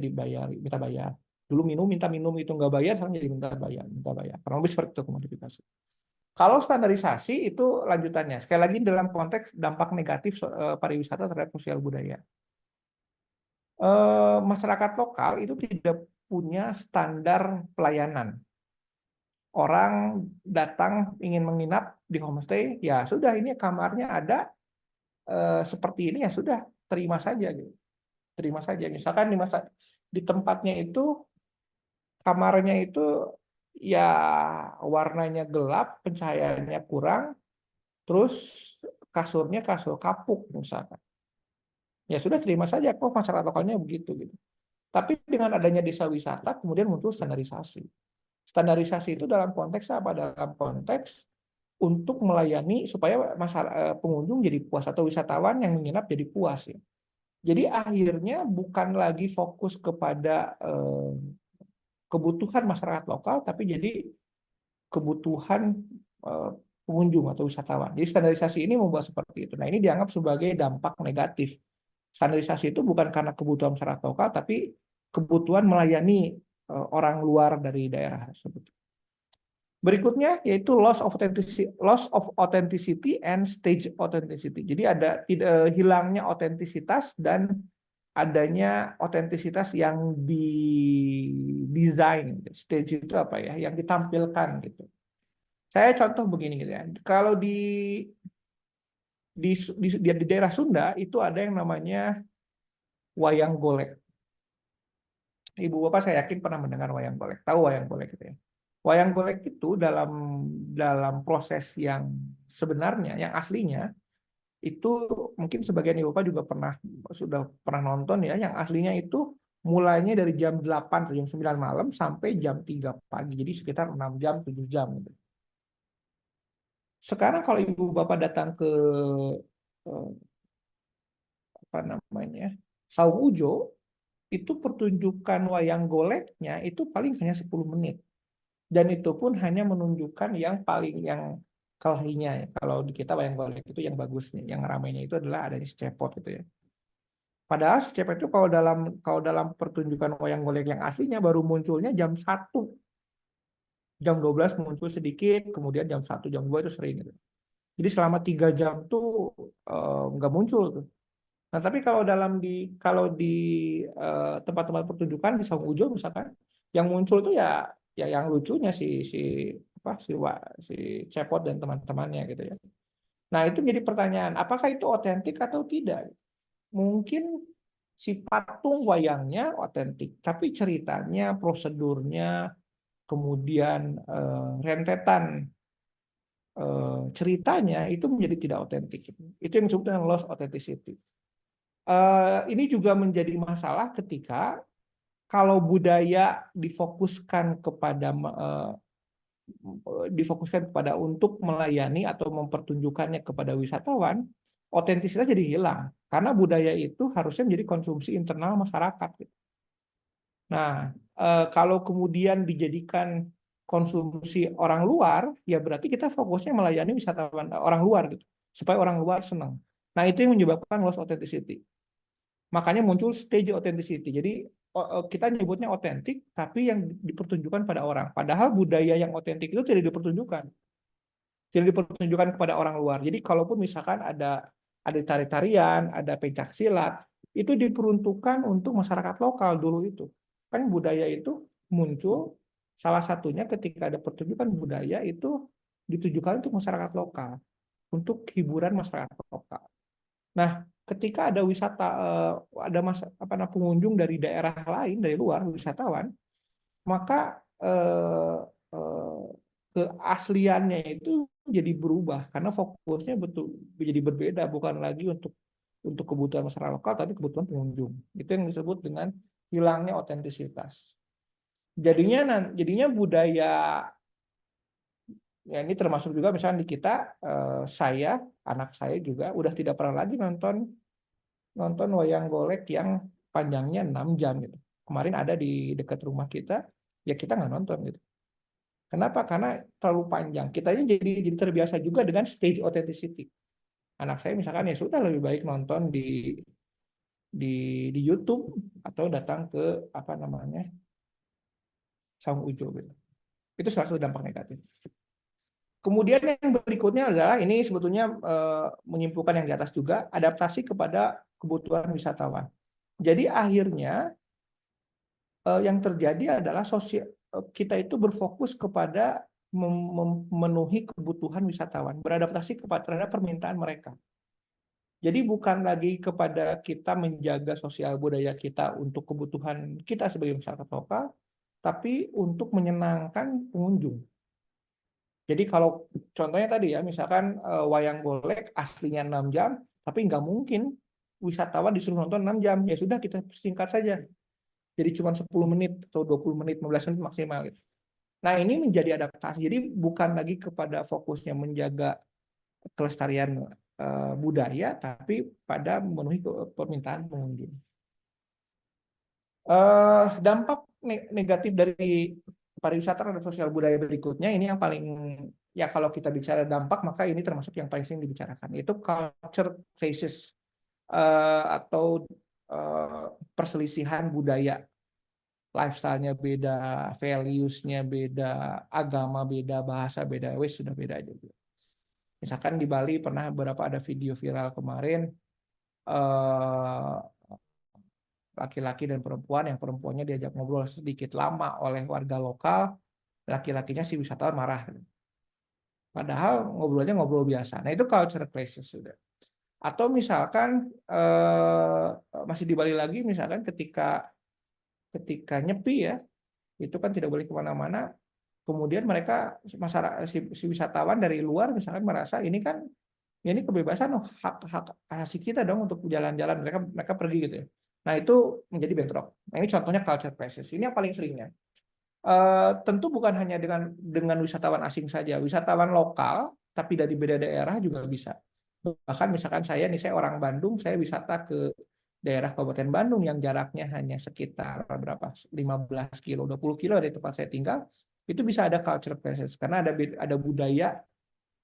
bayar. Dulu minta minum itu nggak bayar, sekarang jadi minta bayar. Karena lebih seperti itu komodifikasi. Kalau standarisasi itu lanjutannya. Sekali lagi dalam konteks dampak negatif pariwisata terhadap sosial budaya. Masyarakat lokal itu tidak punya standar pelayanan. Orang datang ingin menginap di homestay, ya sudah ini kamarnya ada seperti ini ya sudah terima saja gitu. Terima saja. Misalkan di tempatnya itu kamarnya itu ya warnanya gelap, pencahayaannya kurang, terus kasurnya kasur kapuk misalkan. Ya sudah terima saja kok masyarakat lokalnya begitu gitu. Tapi dengan adanya desa wisata kemudian muncul standarisasi. Standarisasi itu dalam konteks apa? Dalam konteks untuk melayani supaya pengunjung jadi puas atau wisatawan yang menginap jadi puas ya. Jadi akhirnya bukan lagi fokus kepada kebutuhan masyarakat lokal, tapi jadi kebutuhan pengunjung atau wisatawan. Jadi standarisasi ini membuat seperti itu. Nah, ini dianggap sebagai dampak negatif. Standarisasi itu bukan karena kebutuhan masyarakat lokal, tapi kebutuhan melayani orang luar dari daerah tersebut. Berikutnya yaitu loss of authenticity and stage authenticity. Jadi ada hilangnya otentisitas dan adanya otentisitas yang didesain. Stage itu apa ya? Yang ditampilkan gitu. Saya contoh begini gitu ya. Kalau di daerah Sunda itu ada yang namanya wayang golek. Ibu Bapak saya yakin pernah mendengar wayang golek. Tahu wayang golek gitu ya. Wayang golek itu dalam proses yang sebenarnya, yang aslinya itu mungkin sebagian ibu bapak juga sudah pernah nonton ya. Yang aslinya itu mulainya dari jam 8 atau jam 9 malam sampai jam 3 pagi. Jadi sekitar 6 jam, 7 jam gitu. Sekarang kalau ibu bapak datang ke apa namanya Saung Ujo, itu pertunjukan wayang goleknya itu paling hanya 10 menit. Dan itu pun hanya menunjukkan yang kelahinya. Kalau di kita wayang golek itu yang bagusnya, yang ramainya itu adalah adanya si cepot gitu ya. Padahal si cepot itu kalau dalam pertunjukan wayang golek yang aslinya baru munculnya jam 1. Jam 12 muncul sedikit, kemudian jam 1, jam 2 itu sering gitu. Jadi selama 3 jam tuh nggak muncul tuh. Nah, tapi kalau di tempat-tempat pertunjukan di Saung Ujo misalkan, yang muncul tuh ya yang lucunya si Cepot dan teman-temannya gitu ya. Nah, itu jadi pertanyaan, apakah itu otentik atau tidak? Mungkin si patung wayangnya otentik, tapi ceritanya, prosedurnya, kemudian rentetan ceritanya itu menjadi tidak otentik. Itu yang disebut dengan lost authenticity. Ini juga menjadi masalah ketika kalau budaya difokuskan kepada untuk melayani atau mempertunjukkannya kepada wisatawan, otentisitas jadi hilang karena budaya itu harusnya menjadi konsumsi internal masyarakat. Nah, kalau kemudian dijadikan konsumsi orang luar, ya berarti kita fokusnya melayani wisatawan orang luar gitu, supaya orang luar senang. Nah, itu yang menyebabkan loss authenticity. Makanya muncul stage authenticity. Jadi kita nyebutnya otentik, tapi yang dipertunjukkan pada orang. Padahal budaya yang otentik itu tidak dipertunjukkan kepada orang luar. Jadi kalaupun misalkan ada tari-tarian, ada pencak silat, itu diperuntukkan untuk masyarakat lokal dulu itu. Kan budaya itu muncul salah satunya ketika ada pertunjukan budaya itu ditujukan untuk masyarakat lokal, untuk hiburan masyarakat lokal. Nah, ketika ada pengunjung dari daerah lain, dari luar, wisatawan, maka keasliannya itu jadi berubah karena fokusnya betul jadi berbeda, bukan lagi untuk kebutuhan masyarakat lokal, tapi kebutuhan pengunjung. Itu yang disebut dengan hilangnya otentisitas. Jadinya budaya, ya ini termasuk juga misalnya di kita, anak saya juga udah tidak pernah lagi nonton wayang golek yang panjangnya 6 jam gitu. Kemarin ada di dekat rumah kita, ya kita nggak nonton gitu. Kenapa? Karena terlalu panjang. Kitanya jadi terbiasa juga dengan stage authenticity. Anak saya misalkan ya sudah lebih baik nonton di YouTube atau datang ke Saung Ujo gitu. Itu salah satu dampak negatif. Kemudian yang berikutnya adalah ini sebetulnya menyimpulkan yang di atas juga, adaptasi kepada kebutuhan wisatawan. Jadi akhirnya yang terjadi adalah kita itu berfokus kepada memenuhi kebutuhan wisatawan, beradaptasi terhadap permintaan mereka. Jadi bukan lagi kepada kita menjaga sosial budaya kita untuk kebutuhan kita sebagai masyarakat lokal, tapi untuk menyenangkan pengunjung. Jadi kalau contohnya tadi ya, misalkan wayang golek aslinya 6 jam, tapi nggak mungkin wisatawan disuruh nonton 6 jam. Ya sudah, kita singkat saja. Jadi cuma 10 menit atau 20 menit, 15 menit maksimal gitu. Nah, ini menjadi adaptasi. Jadi bukan lagi kepada fokusnya menjaga kelestarian budaya, tapi pada memenuhi permintaan pengunjung. Dampak negatif dari pariwisata terhadap sosial budaya berikutnya, ini yang paling, ya kalau kita bicara dampak maka ini termasuk yang paling sering dibicarakan, yaitu culture crisis, atau perselisihan budaya. Lifestyle-nya beda, values-nya beda, agama beda, bahasa beda, wes sudah beda aja. Misalkan di Bali pernah beberapa ada video viral kemarin, laki-laki dan perempuan, yang perempuannya diajak ngobrol sedikit lama oleh warga lokal, laki-lakinya si wisatawan marah. Padahal ngobrolnya ngobrol biasa. Nah, itu culture crisis sudah. Atau misalkan masih di Bali lagi, misalkan ketika nyepi ya, itu kan tidak boleh kemana-mana. Kemudian mereka masyarakat si wisatawan dari luar misalkan merasa ini kan ya ini kebebasan, hak asasi kita dong untuk jalan-jalan, mereka pergi gitu ya. Nah, itu menjadi bentrok. Nah, ini contohnya culture crisis. Ini yang paling seringnya. Tentu bukan hanya dengan wisatawan asing saja, wisatawan lokal tapi dari beda daerah juga bisa. Bahkan misalkan saya orang Bandung, saya wisata ke daerah Kabupaten Bandung yang jaraknya hanya sekitar berapa, 15 kilo, 20 kilo dari tempat saya tinggal, itu bisa ada culture crisis karena ada budaya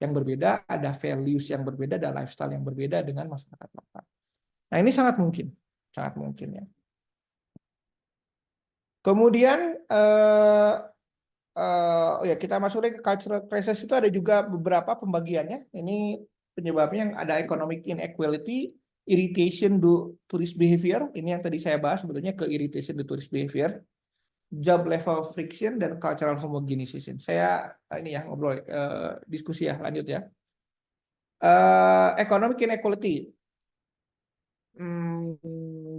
yang berbeda, ada values yang berbeda, ada lifestyle yang berbeda dengan masyarakat lokal. Nah, ini sangat mungkin ya. Kemudian ya kita masuk lagi ke cultural crisis, itu ada juga beberapa pembagiannya. Ini penyebabnya yang ada economic inequality, irritation do tourist behavior. Ini yang tadi saya bahas sebetulnya, ke irritation do tourist behavior, job level friction, dan cultural homogenization. Saya ini ya ngobrol, diskusi ya, lanjut ya. Economic inequality.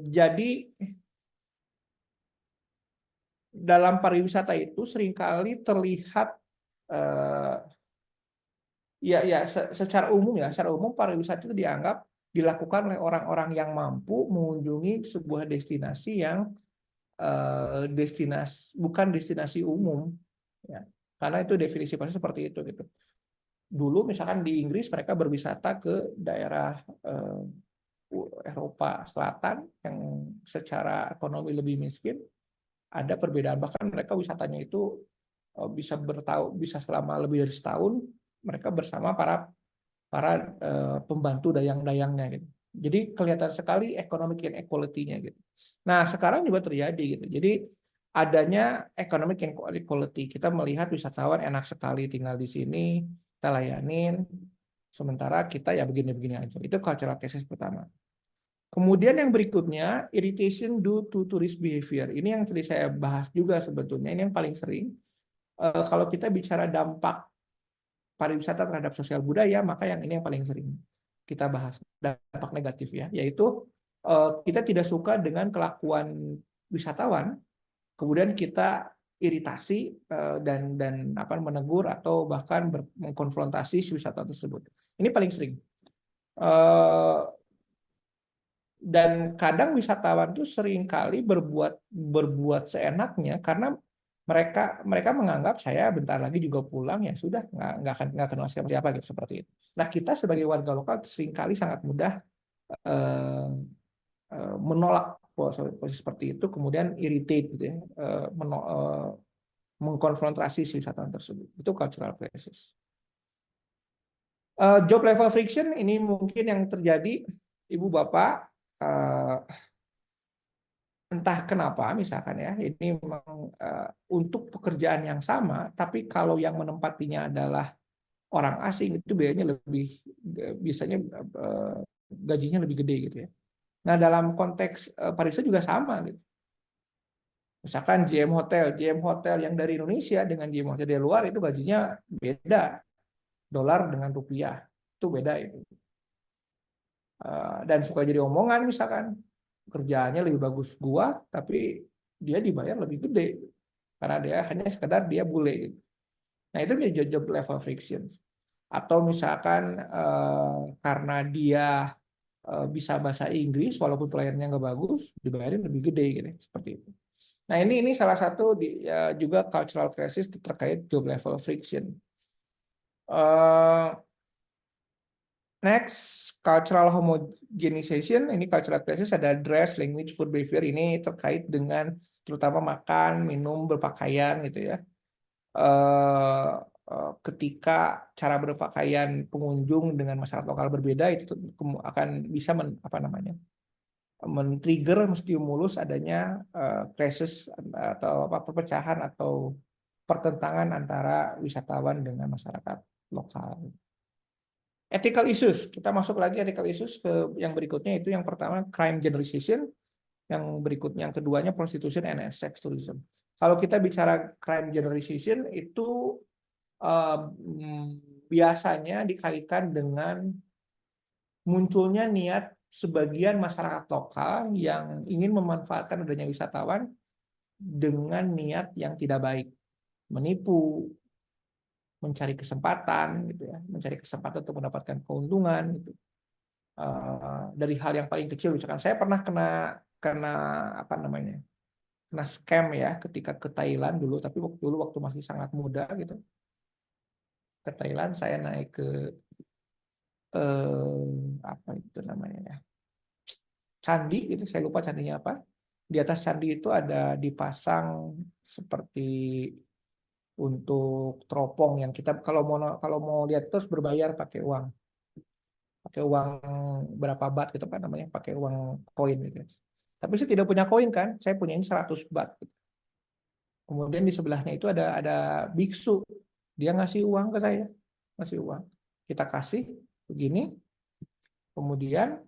Jadi dalam pariwisata itu seringkali terlihat secara umum pariwisata itu dianggap dilakukan oleh orang-orang yang mampu mengunjungi sebuah destinasi yang bukan destinasi umum, ya. Karena itu definisi pariwisata seperti itu gitu. Dulu misalkan di Inggris mereka berwisata ke daerah Eropa Selatan yang secara ekonomi lebih miskin, ada perbedaan, bahkan mereka wisatanya itu bisa selama lebih dari setahun mereka bersama para pembantu dayang-dayangnya gitu. Jadi kelihatan sekali economic inequality-nya gitu. Nah, sekarang juga terjadi gitu. Jadi adanya economic inequality, kita melihat wisatawan enak sekali tinggal di sini, kita layanin, sementara kita ya begini-begini aja. Itu cultural crisis pertama. Kemudian yang berikutnya, irritation due to tourist behavior. Ini yang tadi saya bahas juga sebetulnya, ini yang paling sering. Kalau kita bicara dampak pariwisata terhadap sosial budaya, maka yang ini yang paling sering kita bahas, dampak negatif ya, yaitu kita tidak suka dengan kelakuan wisatawan, kemudian kita iritasi dan menegur atau bahkan mengkonfrontasi si wisatawan tersebut. Ini paling sering. Dan kadang wisatawan itu seringkali berbuat seenaknya karena mereka menganggap saya bentar lagi juga pulang, ya sudah, nggak kenal siapa gitu, seperti itu. Nah, kita sebagai warga lokal seringkali sangat mudah menolak posisi seperti itu, kemudian irritate gitu ya, mengkonfrontasi si wisatawan tersebut. Itu cultural crisis. Job level friction ini mungkin yang terjadi, ibu bapak, entah kenapa misalkan ya, ini memang untuk pekerjaan yang sama, tapi kalau yang menempatinya adalah orang asing, itu biasanya gajinya lebih gede gitu ya. Nah, dalam konteks pariwisata juga sama gitu. Misalkan GM Hotel yang dari Indonesia dengan GM Hotel dari luar itu gajinya beda, dolar dengan rupiah itu beda itu. Dan suka jadi omongan, misalkan kerjaannya lebih bagus gua, tapi dia dibayar lebih gede karena dia hanya sekedar dia bule gitu. Nah, itu menjadi job level friction. Atau misalkan karena dia bisa bahasa Inggris walaupun pelayanannya nggak bagus, dibayarin lebih gede gitu, seperti itu. Nah, ini salah satu juga cultural crisis terkait job level friction. Next, cultural homogenization. Ini cultural crisis, ada dress, language, food behavior. Ini terkait dengan terutama makan, minum, berpakaian gitu ya. Ketika cara berpakaian pengunjung dengan masyarakat lokal berbeda, itu akan bisa men-trigger stimulus adanya krisis atau perpecahan atau pertentangan antara wisatawan dengan masyarakat lokal. Ethical issues, kita masuk lagi ethical issues ke yang berikutnya, itu yang pertama crime generalization, yang berikutnya yang keduanya prostitution and sex tourism. Kalau kita bicara crime generalization itu biasanya dikaitkan dengan munculnya niat sebagian masyarakat lokal yang ingin memanfaatkan adanya wisatawan dengan niat yang tidak baik, menipu, mencari kesempatan gitu ya, mencari kesempatan untuk mendapatkan keuntungan gitu. Dari hal yang paling kecil, misalkan saya pernah kena scam ya ketika ke Thailand dulu, tapi waktu masih sangat muda gitu. Ke Thailand saya naik ke apa itu namanya ya, candi gitu, saya lupa candinya apa. Di atas candi itu ada dipasang seperti untuk teropong yang kita kalau mau lihat terus berbayar pakai uang berapa bat gitu kan namanya, pakai uang koin gitu. Tapi saya tidak punya koin kan, saya punya ini 100 bat. Kemudian di sebelahnya itu ada biksu, dia ngasih uang ke saya, ngasih uang. Kita kasih begini, kemudian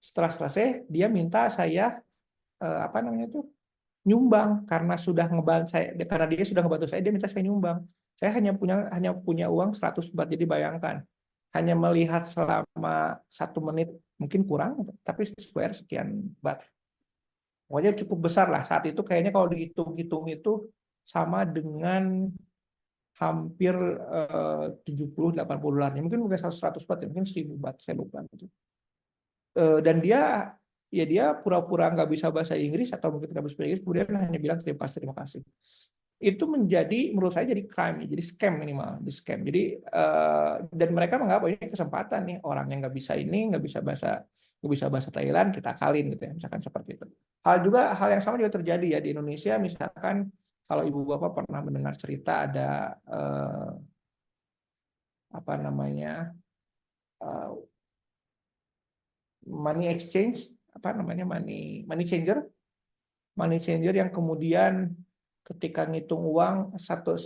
setelah selesai dia minta saya nyumbang karena dia sudah ngebantu saya, dia minta saya nyumbang. Saya hanya punya uang 100 bat, jadi bayangkan hanya melihat selama 1 menit mungkin kurang, tapi square sekian bat. Pokoknya cukup besar lah saat itu, kayaknya kalau dihitung-hitung itu sama dengan hampir 70-80 dolar. Mungkin bukan 100 bat ya, mungkin 1000 bat, saya lupa gitu. Dan dia pura-pura nggak bisa bahasa Inggris atau mungkin nggak bisa bahasa Inggris, kemudian hanya bilang terima kasih. Itu menurut saya jadi crime, jadi scam minimal, di scam. Jadi dan mereka menganggap ini kesempatan nih, orang yang nggak bisa bahasa Thailand, kita akalin gitu ya, misalkan seperti itu. Hal yang sama juga terjadi ya di Indonesia, misalkan kalau ibu bapak pernah mendengar cerita ada money exchange, money changer yang kemudian ketika ngitung uang satu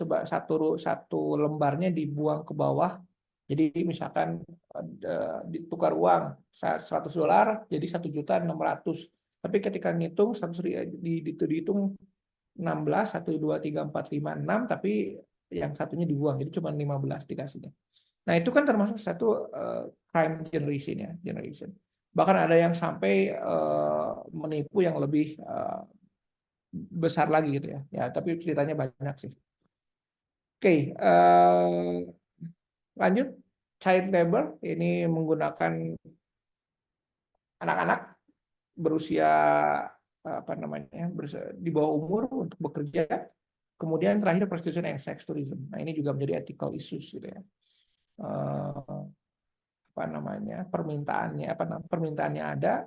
lembarnya dibuang ke bawah. Jadi misalkan ditukar uang 100 dolar jadi 1.600.000. Tapi ketika ngitung dihitung 16, 1, 2, 3, 4, 5, 6, tapi yang satunya dibuang, jadi cuma 15 dikasihnya. Nah itu kan termasuk satu crime generation. Bahkan ada yang sampai menipu yang lebih besar lagi gitu ya. Ya, tapi ceritanya banyak sih. Oke, lanjut. Child labor ini menggunakan anak-anak berusia di bawah umur untuk bekerja. Kemudian terakhir prostitution and sex tourism. Nah ini juga menjadi ethical issues gitu ya. Permintaannya ada,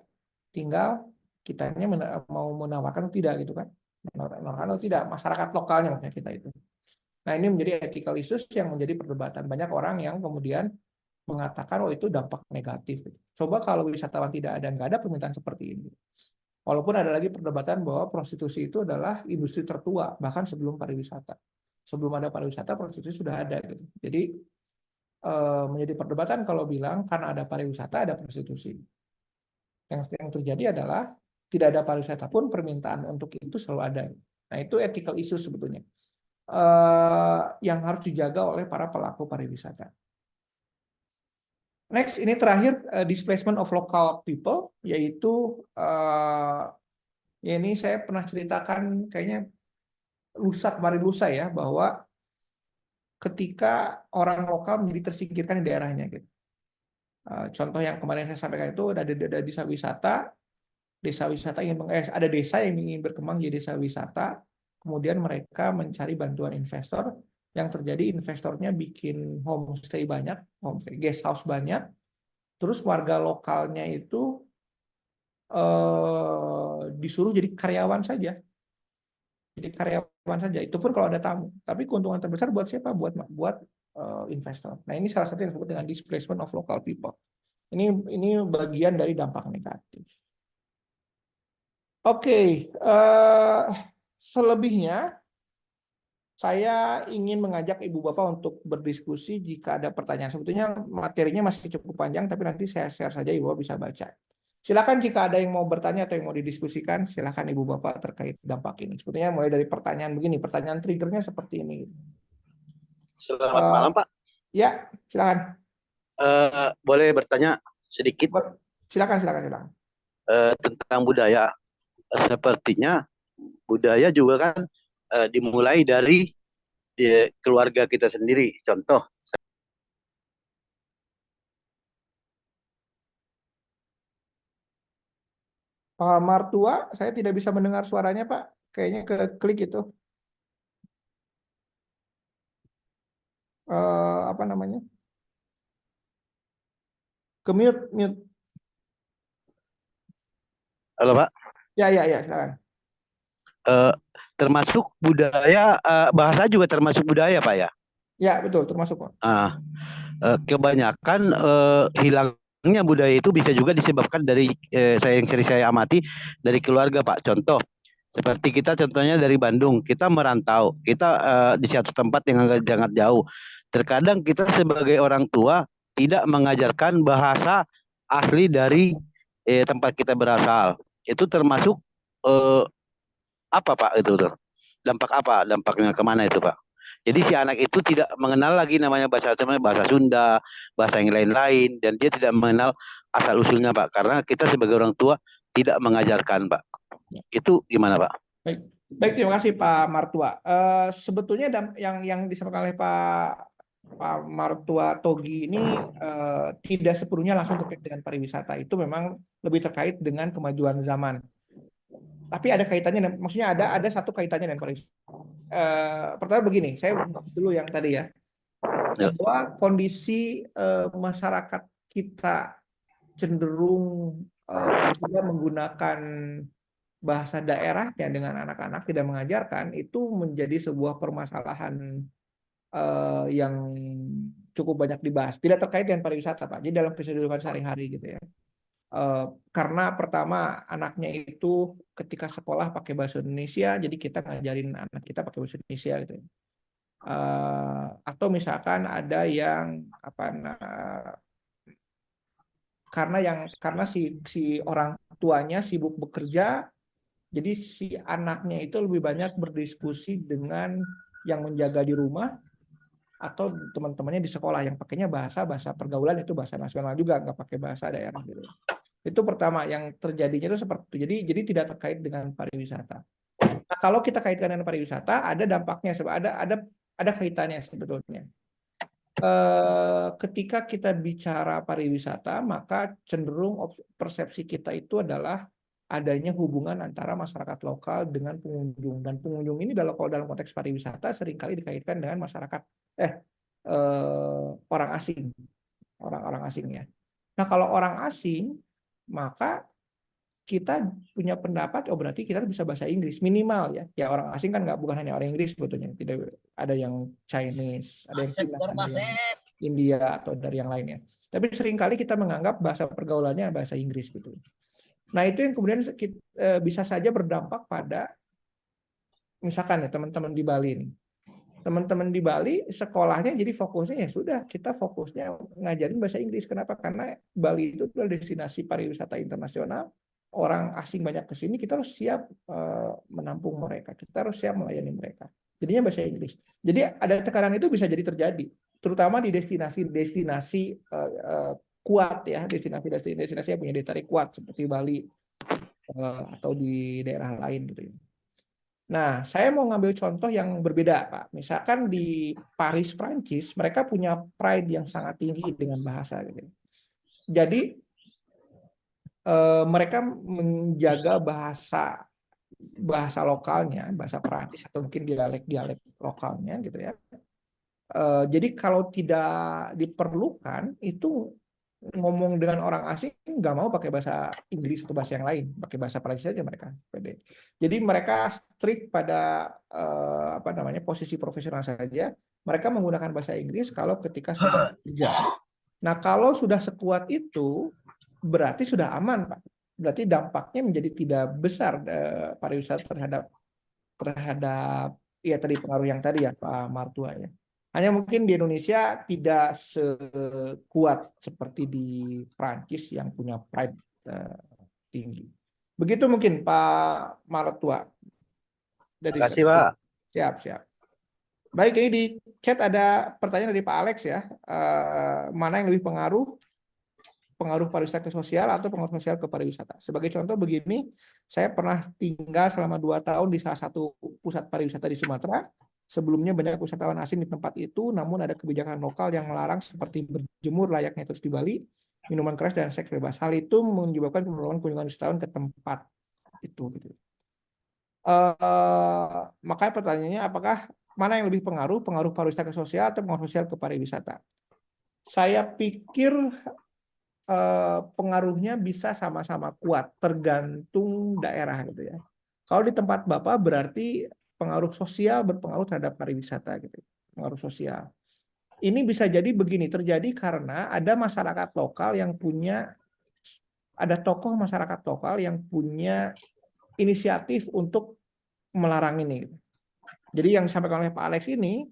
tinggal kitanya mau menawarkan atau tidak gitu kan, menawarkan atau tidak, masyarakat lokalnya maksudnya kita itu. Nah ini menjadi ethical issues yang menjadi perdebatan. Banyak orang yang kemudian mengatakan itu dampak negatif. Coba kalau wisatawan tidak ada, nggak ada permintaan seperti ini. Walaupun ada lagi perdebatan bahwa prostitusi itu adalah industri tertua bahkan sebelum pariwisata. Sebelum ada pariwisata, prostitusi sudah ada gitu. Jadi menjadi perdebatan kalau bilang karena ada pariwisata ada prostitusi. Yang terjadi adalah tidak ada pariwisata pun permintaan untuk itu selalu ada. Nah itu ethical issue sebetulnya yang harus dijaga oleh para pelaku pariwisata. Next, ini terakhir displacement of local people, yaitu ya ini saya pernah ceritakan kayaknya kemarin lusa ya, bahwa ketika orang lokal menjadi tersingkirkan di daerahnya gitu. Contoh yang kemarin saya sampaikan itu ada desa wisata ada desa yang ingin berkembang jadi desa wisata, kemudian mereka mencari bantuan investor, yang terjadi investornya bikin homestay guest house banyak, terus warga lokalnya itu disuruh jadi karyawan saja. jadi karyawan saja. Itu pun kalau ada tamu. Tapi keuntungan terbesar buat siapa? Buat investor. Nah, ini salah satu yang disebut dengan displacement of local people. Ini bagian dari dampak negatif. Oke, selebihnya saya ingin mengajak Ibu Bapak untuk berdiskusi jika ada pertanyaan. Sebetulnya materinya masih cukup panjang, tapi nanti saya share saja, Ibu Bapak bisa baca. Silakan jika ada yang mau bertanya atau yang mau didiskusikan, silakan Ibu Bapak terkait dampak ini. Sebetulnya mulai dari pertanyaan begini, pertanyaan triggernya seperti ini. Selamat malam, Pak. Ya, silakan. Boleh bertanya sedikit Silakan. tentang budaya. Sepertinya budaya juga kan dimulai dari keluarga kita sendiri. Contoh, Pak Martua, saya tidak bisa mendengar suaranya, Pak. Kayaknya ke klik itu. Apa namanya? Ke mute. halo Pak. Ya, silakan. Termasuk budaya, bahasa juga termasuk budaya, Pak ya? Ya, betul, termasuk, Pak. Kebanyakan hilangnya budaya itu bisa juga disebabkan dari yang sering saya amati dari keluarga, Pak. Contoh, seperti kita contohnya dari Bandung, kita merantau, kita di satu tempat yang sangat jauh. Terkadang kita sebagai orang tua tidak mengajarkan bahasa asli dari tempat kita berasal. Itu termasuk apa, Pak? Itu tuh. Dampak apa? Dampaknya kemana itu, Pak? Jadi si anak itu tidak mengenal lagi namanya bahasa Sunda, bahasa yang lain-lain, dan dia tidak mengenal asal usulnya, Pak. Karena kita sebagai orang tua tidak mengajarkan, Pak. Itu gimana, Pak? Baik, terima kasih Pak Martua. Sebetulnya yang disampaikan oleh Pak Martua Togi ini tidak sepenuhnya langsung terkait dengan pariwisata. Itu memang lebih terkait dengan kemajuan zaman. Tapi ada kaitannya, maksudnya ada satu kaitannya dengan pariwisata. Pertama begini, saya bahas dulu yang tadi ya, bahwa kondisi masyarakat kita cenderung tidak menggunakan bahasa daerahnya dengan anak-anak, tidak mengajarkan, itu menjadi sebuah permasalahan yang cukup banyak dibahas. Tidak terkait dengan pariwisata, Pak. Jadi dalam kehidupan sehari-hari gitu ya. Karena pertama anaknya itu ketika sekolah pakai bahasa Indonesia, jadi kita ngajarin anak kita pakai bahasa Indonesia gitu. Atau misalkan ada yang karena si orang tuanya sibuk bekerja, jadi si anaknya itu lebih banyak berdiskusi dengan yang menjaga di rumah atau teman-temannya di sekolah yang pakainya bahasa pergaulan, itu bahasa nasional juga, nggak pakai bahasa daerah gitu. Itu pertama yang terjadinya itu seperti itu. Jadi tidak terkait dengan pariwisata. Nah, kalau kita kaitkan dengan pariwisata, ada dampaknya, ada kaitannya sebetulnya. Ketika kita bicara pariwisata, maka cenderung persepsi kita itu adalah adanya hubungan antara masyarakat lokal dengan pengunjung, dan pengunjung ini dalam konteks pariwisata seringkali dikaitkan dengan masyarakat orang asing, orang asingnya. Nah, kalau orang asing, maka kita punya pendapat, oh berarti kita bisa bahasa Inggris minimal ya. Ya orang asing kan bukan hanya orang Inggris sebetulnya, tidak ada yang Chinese, ada yang Cina, ada yang India atau dari yang lainnya. Tapi seringkali kita menganggap bahasa pergaulannya bahasa Inggris gitu. Nah itu yang kemudian bisa saja berdampak pada misalkan ya teman-teman di Bali ini. Teman-teman di Bali sekolahnya jadi fokusnya ya sudah kita fokusnya ngajarin bahasa Inggris. Kenapa? Karena Bali itu adalah destinasi pariwisata internasional. Orang asing banyak ke sini, kita harus siap menampung mereka. Kita harus siap melayani mereka. Jadinya bahasa Inggris. Jadi ada tekanan itu bisa jadi terjadi, terutama di destinasi kuat ya, destinasi yang punya daya tarik kuat seperti Bali atau di daerah lain gitu ya. Nah, saya mau ngambil contoh yang berbeda, Pak. Misalkan di Paris, Prancis, mereka punya pride yang sangat tinggi dengan bahasa gitu. Jadi mereka menjaga bahasa lokalnya, bahasa Prancis atau mungkin dialek lokalnya gitu ya. Jadi kalau tidak diperlukan itu ngomong dengan orang asing nggak mau pakai bahasa Inggris atau bahasa yang lain, pakai bahasa Prancis saja mereka. Pede. Jadi mereka strict pada apa namanya posisi profesional saja. Mereka menggunakan bahasa Inggris kalau ketika sudah kerja. Nah, kalau sudah sekuat itu berarti sudah aman, Pak. Berarti dampaknya menjadi tidak besar pariwisata terhadap ya tadi pengaruh yang tadi ya Pak Martua ya. Hanya mungkin di Indonesia tidak sekuat seperti di Prancis yang punya pride tinggi. Begitu mungkin Pak Martua dari Terima kasih, Pak. siap siap. Baik, ini di chat ada pertanyaan dari Pak Alex ya. Mana yang lebih pengaruh pariwisata ke sosial atau pengaruh sosial ke pariwisata. Sebagai contoh begini, saya pernah tinggal selama 2 tahun di salah satu pusat pariwisata di Sumatera. Sebelumnya banyak wisatawan asing di tempat itu, namun ada kebijakan lokal yang melarang seperti berjemur layaknya terus di Bali, minuman keras dan seks bebas. Hal itu menyebabkan penurunan kunjungan wisatawan ke tempat itu. Gitu. Makanya pertanyaannya, apakah mana yang lebih pengaruh pariwisata ke sosial atau pengaruh sosial ke pariwisata? Saya pikir pengaruhnya bisa sama-sama kuat, tergantung daerah gitu ya. Kalau di tempat Bapak berarti pengaruh sosial berpengaruh terhadap pariwisata gitu. Pengaruh sosial. Ini bisa jadi begini, terjadi karena ada masyarakat lokal yang punya, ada tokoh masyarakat lokal yang punya inisiatif untuk melarang ini. Jadi yang disampaikan oleh Pak Alex ini,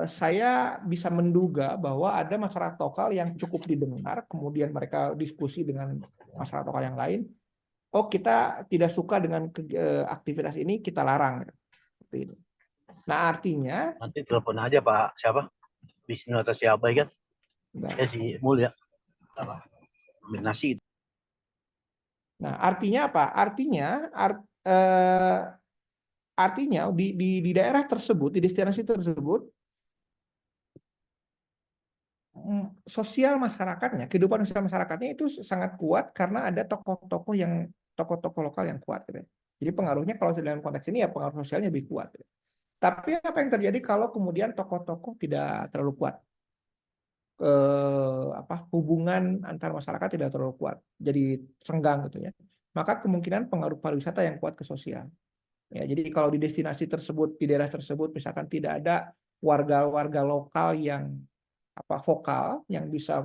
saya bisa menduga bahwa ada masyarakat lokal yang cukup didengar, kemudian mereka diskusi dengan masyarakat lokal yang lain. Oh, kita tidak suka dengan aktivitas ini, kita larang. Seperti itu. Nah, artinya, Nanti telepon aja Pak siapa? Bisnis atau siapa ya kan? Ya si Mulia. Apa? Nasi. nah artinya apa? Artinya di daerah tersebut, di destinasi tersebut, sosial masyarakatnya, kehidupan sosial masyarakatnya itu sangat kuat karena ada tokoh-tokoh lokal yang kuat. Gitu. Jadi pengaruhnya kalau dalam konteks ini ya pengaruh sosialnya lebih kuat. Gitu. Tapi apa yang terjadi kalau kemudian tokoh-tokoh tidak terlalu kuat? Hubungan antar masyarakat tidak terlalu kuat, jadi renggang gitu ya. Maka kemungkinan pengaruh pariwisata yang kuat ke sosial. Ya, jadi kalau di destinasi tersebut, di daerah tersebut, misalkan tidak ada warga-warga lokal yang vokal yang bisa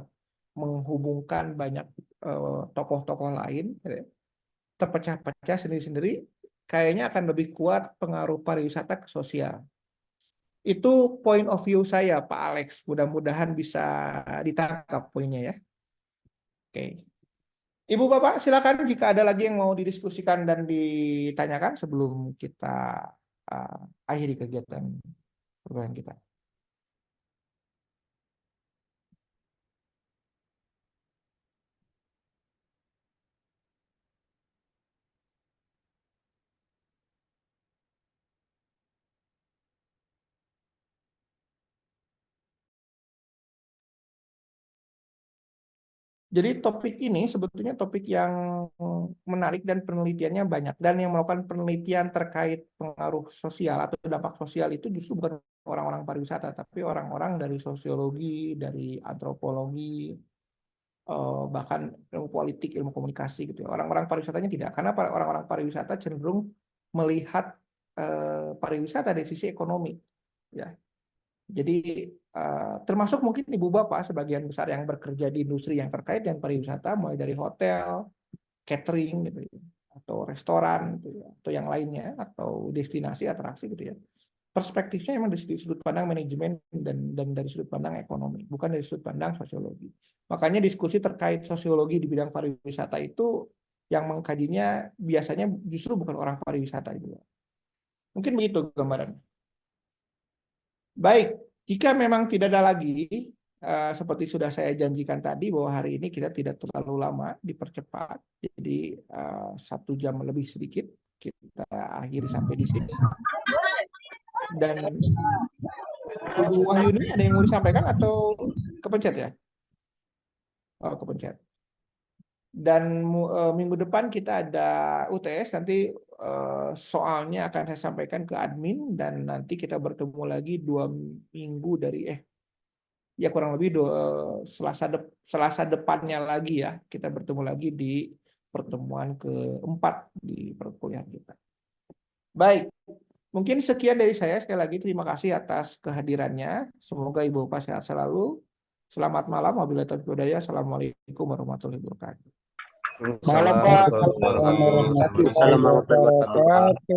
menghubungkan banyak tokoh-tokoh lain, gitu ya, terpecah-pecah sendiri-sendiri, kayaknya akan lebih kuat pengaruh pariwisata ke sosial. Itu point of view saya, Pak Alex. Mudah-mudahan bisa ditangkap poinnya ya. Oke. Ibu Bapak, silakan jika ada lagi yang mau didiskusikan dan ditanyakan sebelum kita akhiri kegiatan perkuliahan kita. Jadi topik ini sebetulnya topik yang menarik dan penelitiannya banyak. Dan yang melakukan penelitian terkait pengaruh sosial atau dampak sosial itu justru bukan orang-orang pariwisata, tapi orang-orang dari sosiologi, dari antropologi, bahkan ilmu politik, ilmu komunikasi gitu. Orang-orang pariwisatanya tidak, karena orang-orang pariwisata cenderung melihat pariwisata dari sisi ekonomi. Ya. Jadi termasuk mungkin ibu bapak sebagian besar yang bekerja di industri yang terkait dengan pariwisata, mulai dari hotel, catering gitu ya, atau restoran gitu ya, atau yang lainnya, atau destinasi atraksi gitu ya. Perspektifnya memang dari sudut pandang manajemen dan dari sudut pandang ekonomi, bukan dari sudut pandang sosiologi. Makanya diskusi terkait sosiologi di bidang pariwisata itu yang mengkajinya biasanya justru bukan orang pariwisata itu. Mungkin begitu gambaran. Baik, jika memang tidak ada lagi, seperti sudah saya janjikan tadi bahwa hari ini kita tidak terlalu lama, dipercepat, jadi 1 jam lebih sedikit kita akhiri sampai di sini. Dan Ibu Wahyuni ada yang mau disampaikan atau kepencet ya? Oh, kepencet. Dan minggu depan kita ada UTS, nanti soalnya akan saya sampaikan ke admin dan nanti kita bertemu lagi 2 minggu dari ya kurang lebih Selasa depannya lagi ya, kita bertemu lagi di pertemuan keempat di perkuliahan kita. Baik, mungkin sekian dari saya. Sekali lagi terima kasih atas kehadirannya. Semoga Ibu Bapak sehat selalu. Selamat malam. Wabillahi taufiq wal hidayah. Assalamualaikum warahmatullahi wabarakatuh. Malam Pak. Assalamualaikum warahmatullahi wabarakatuh.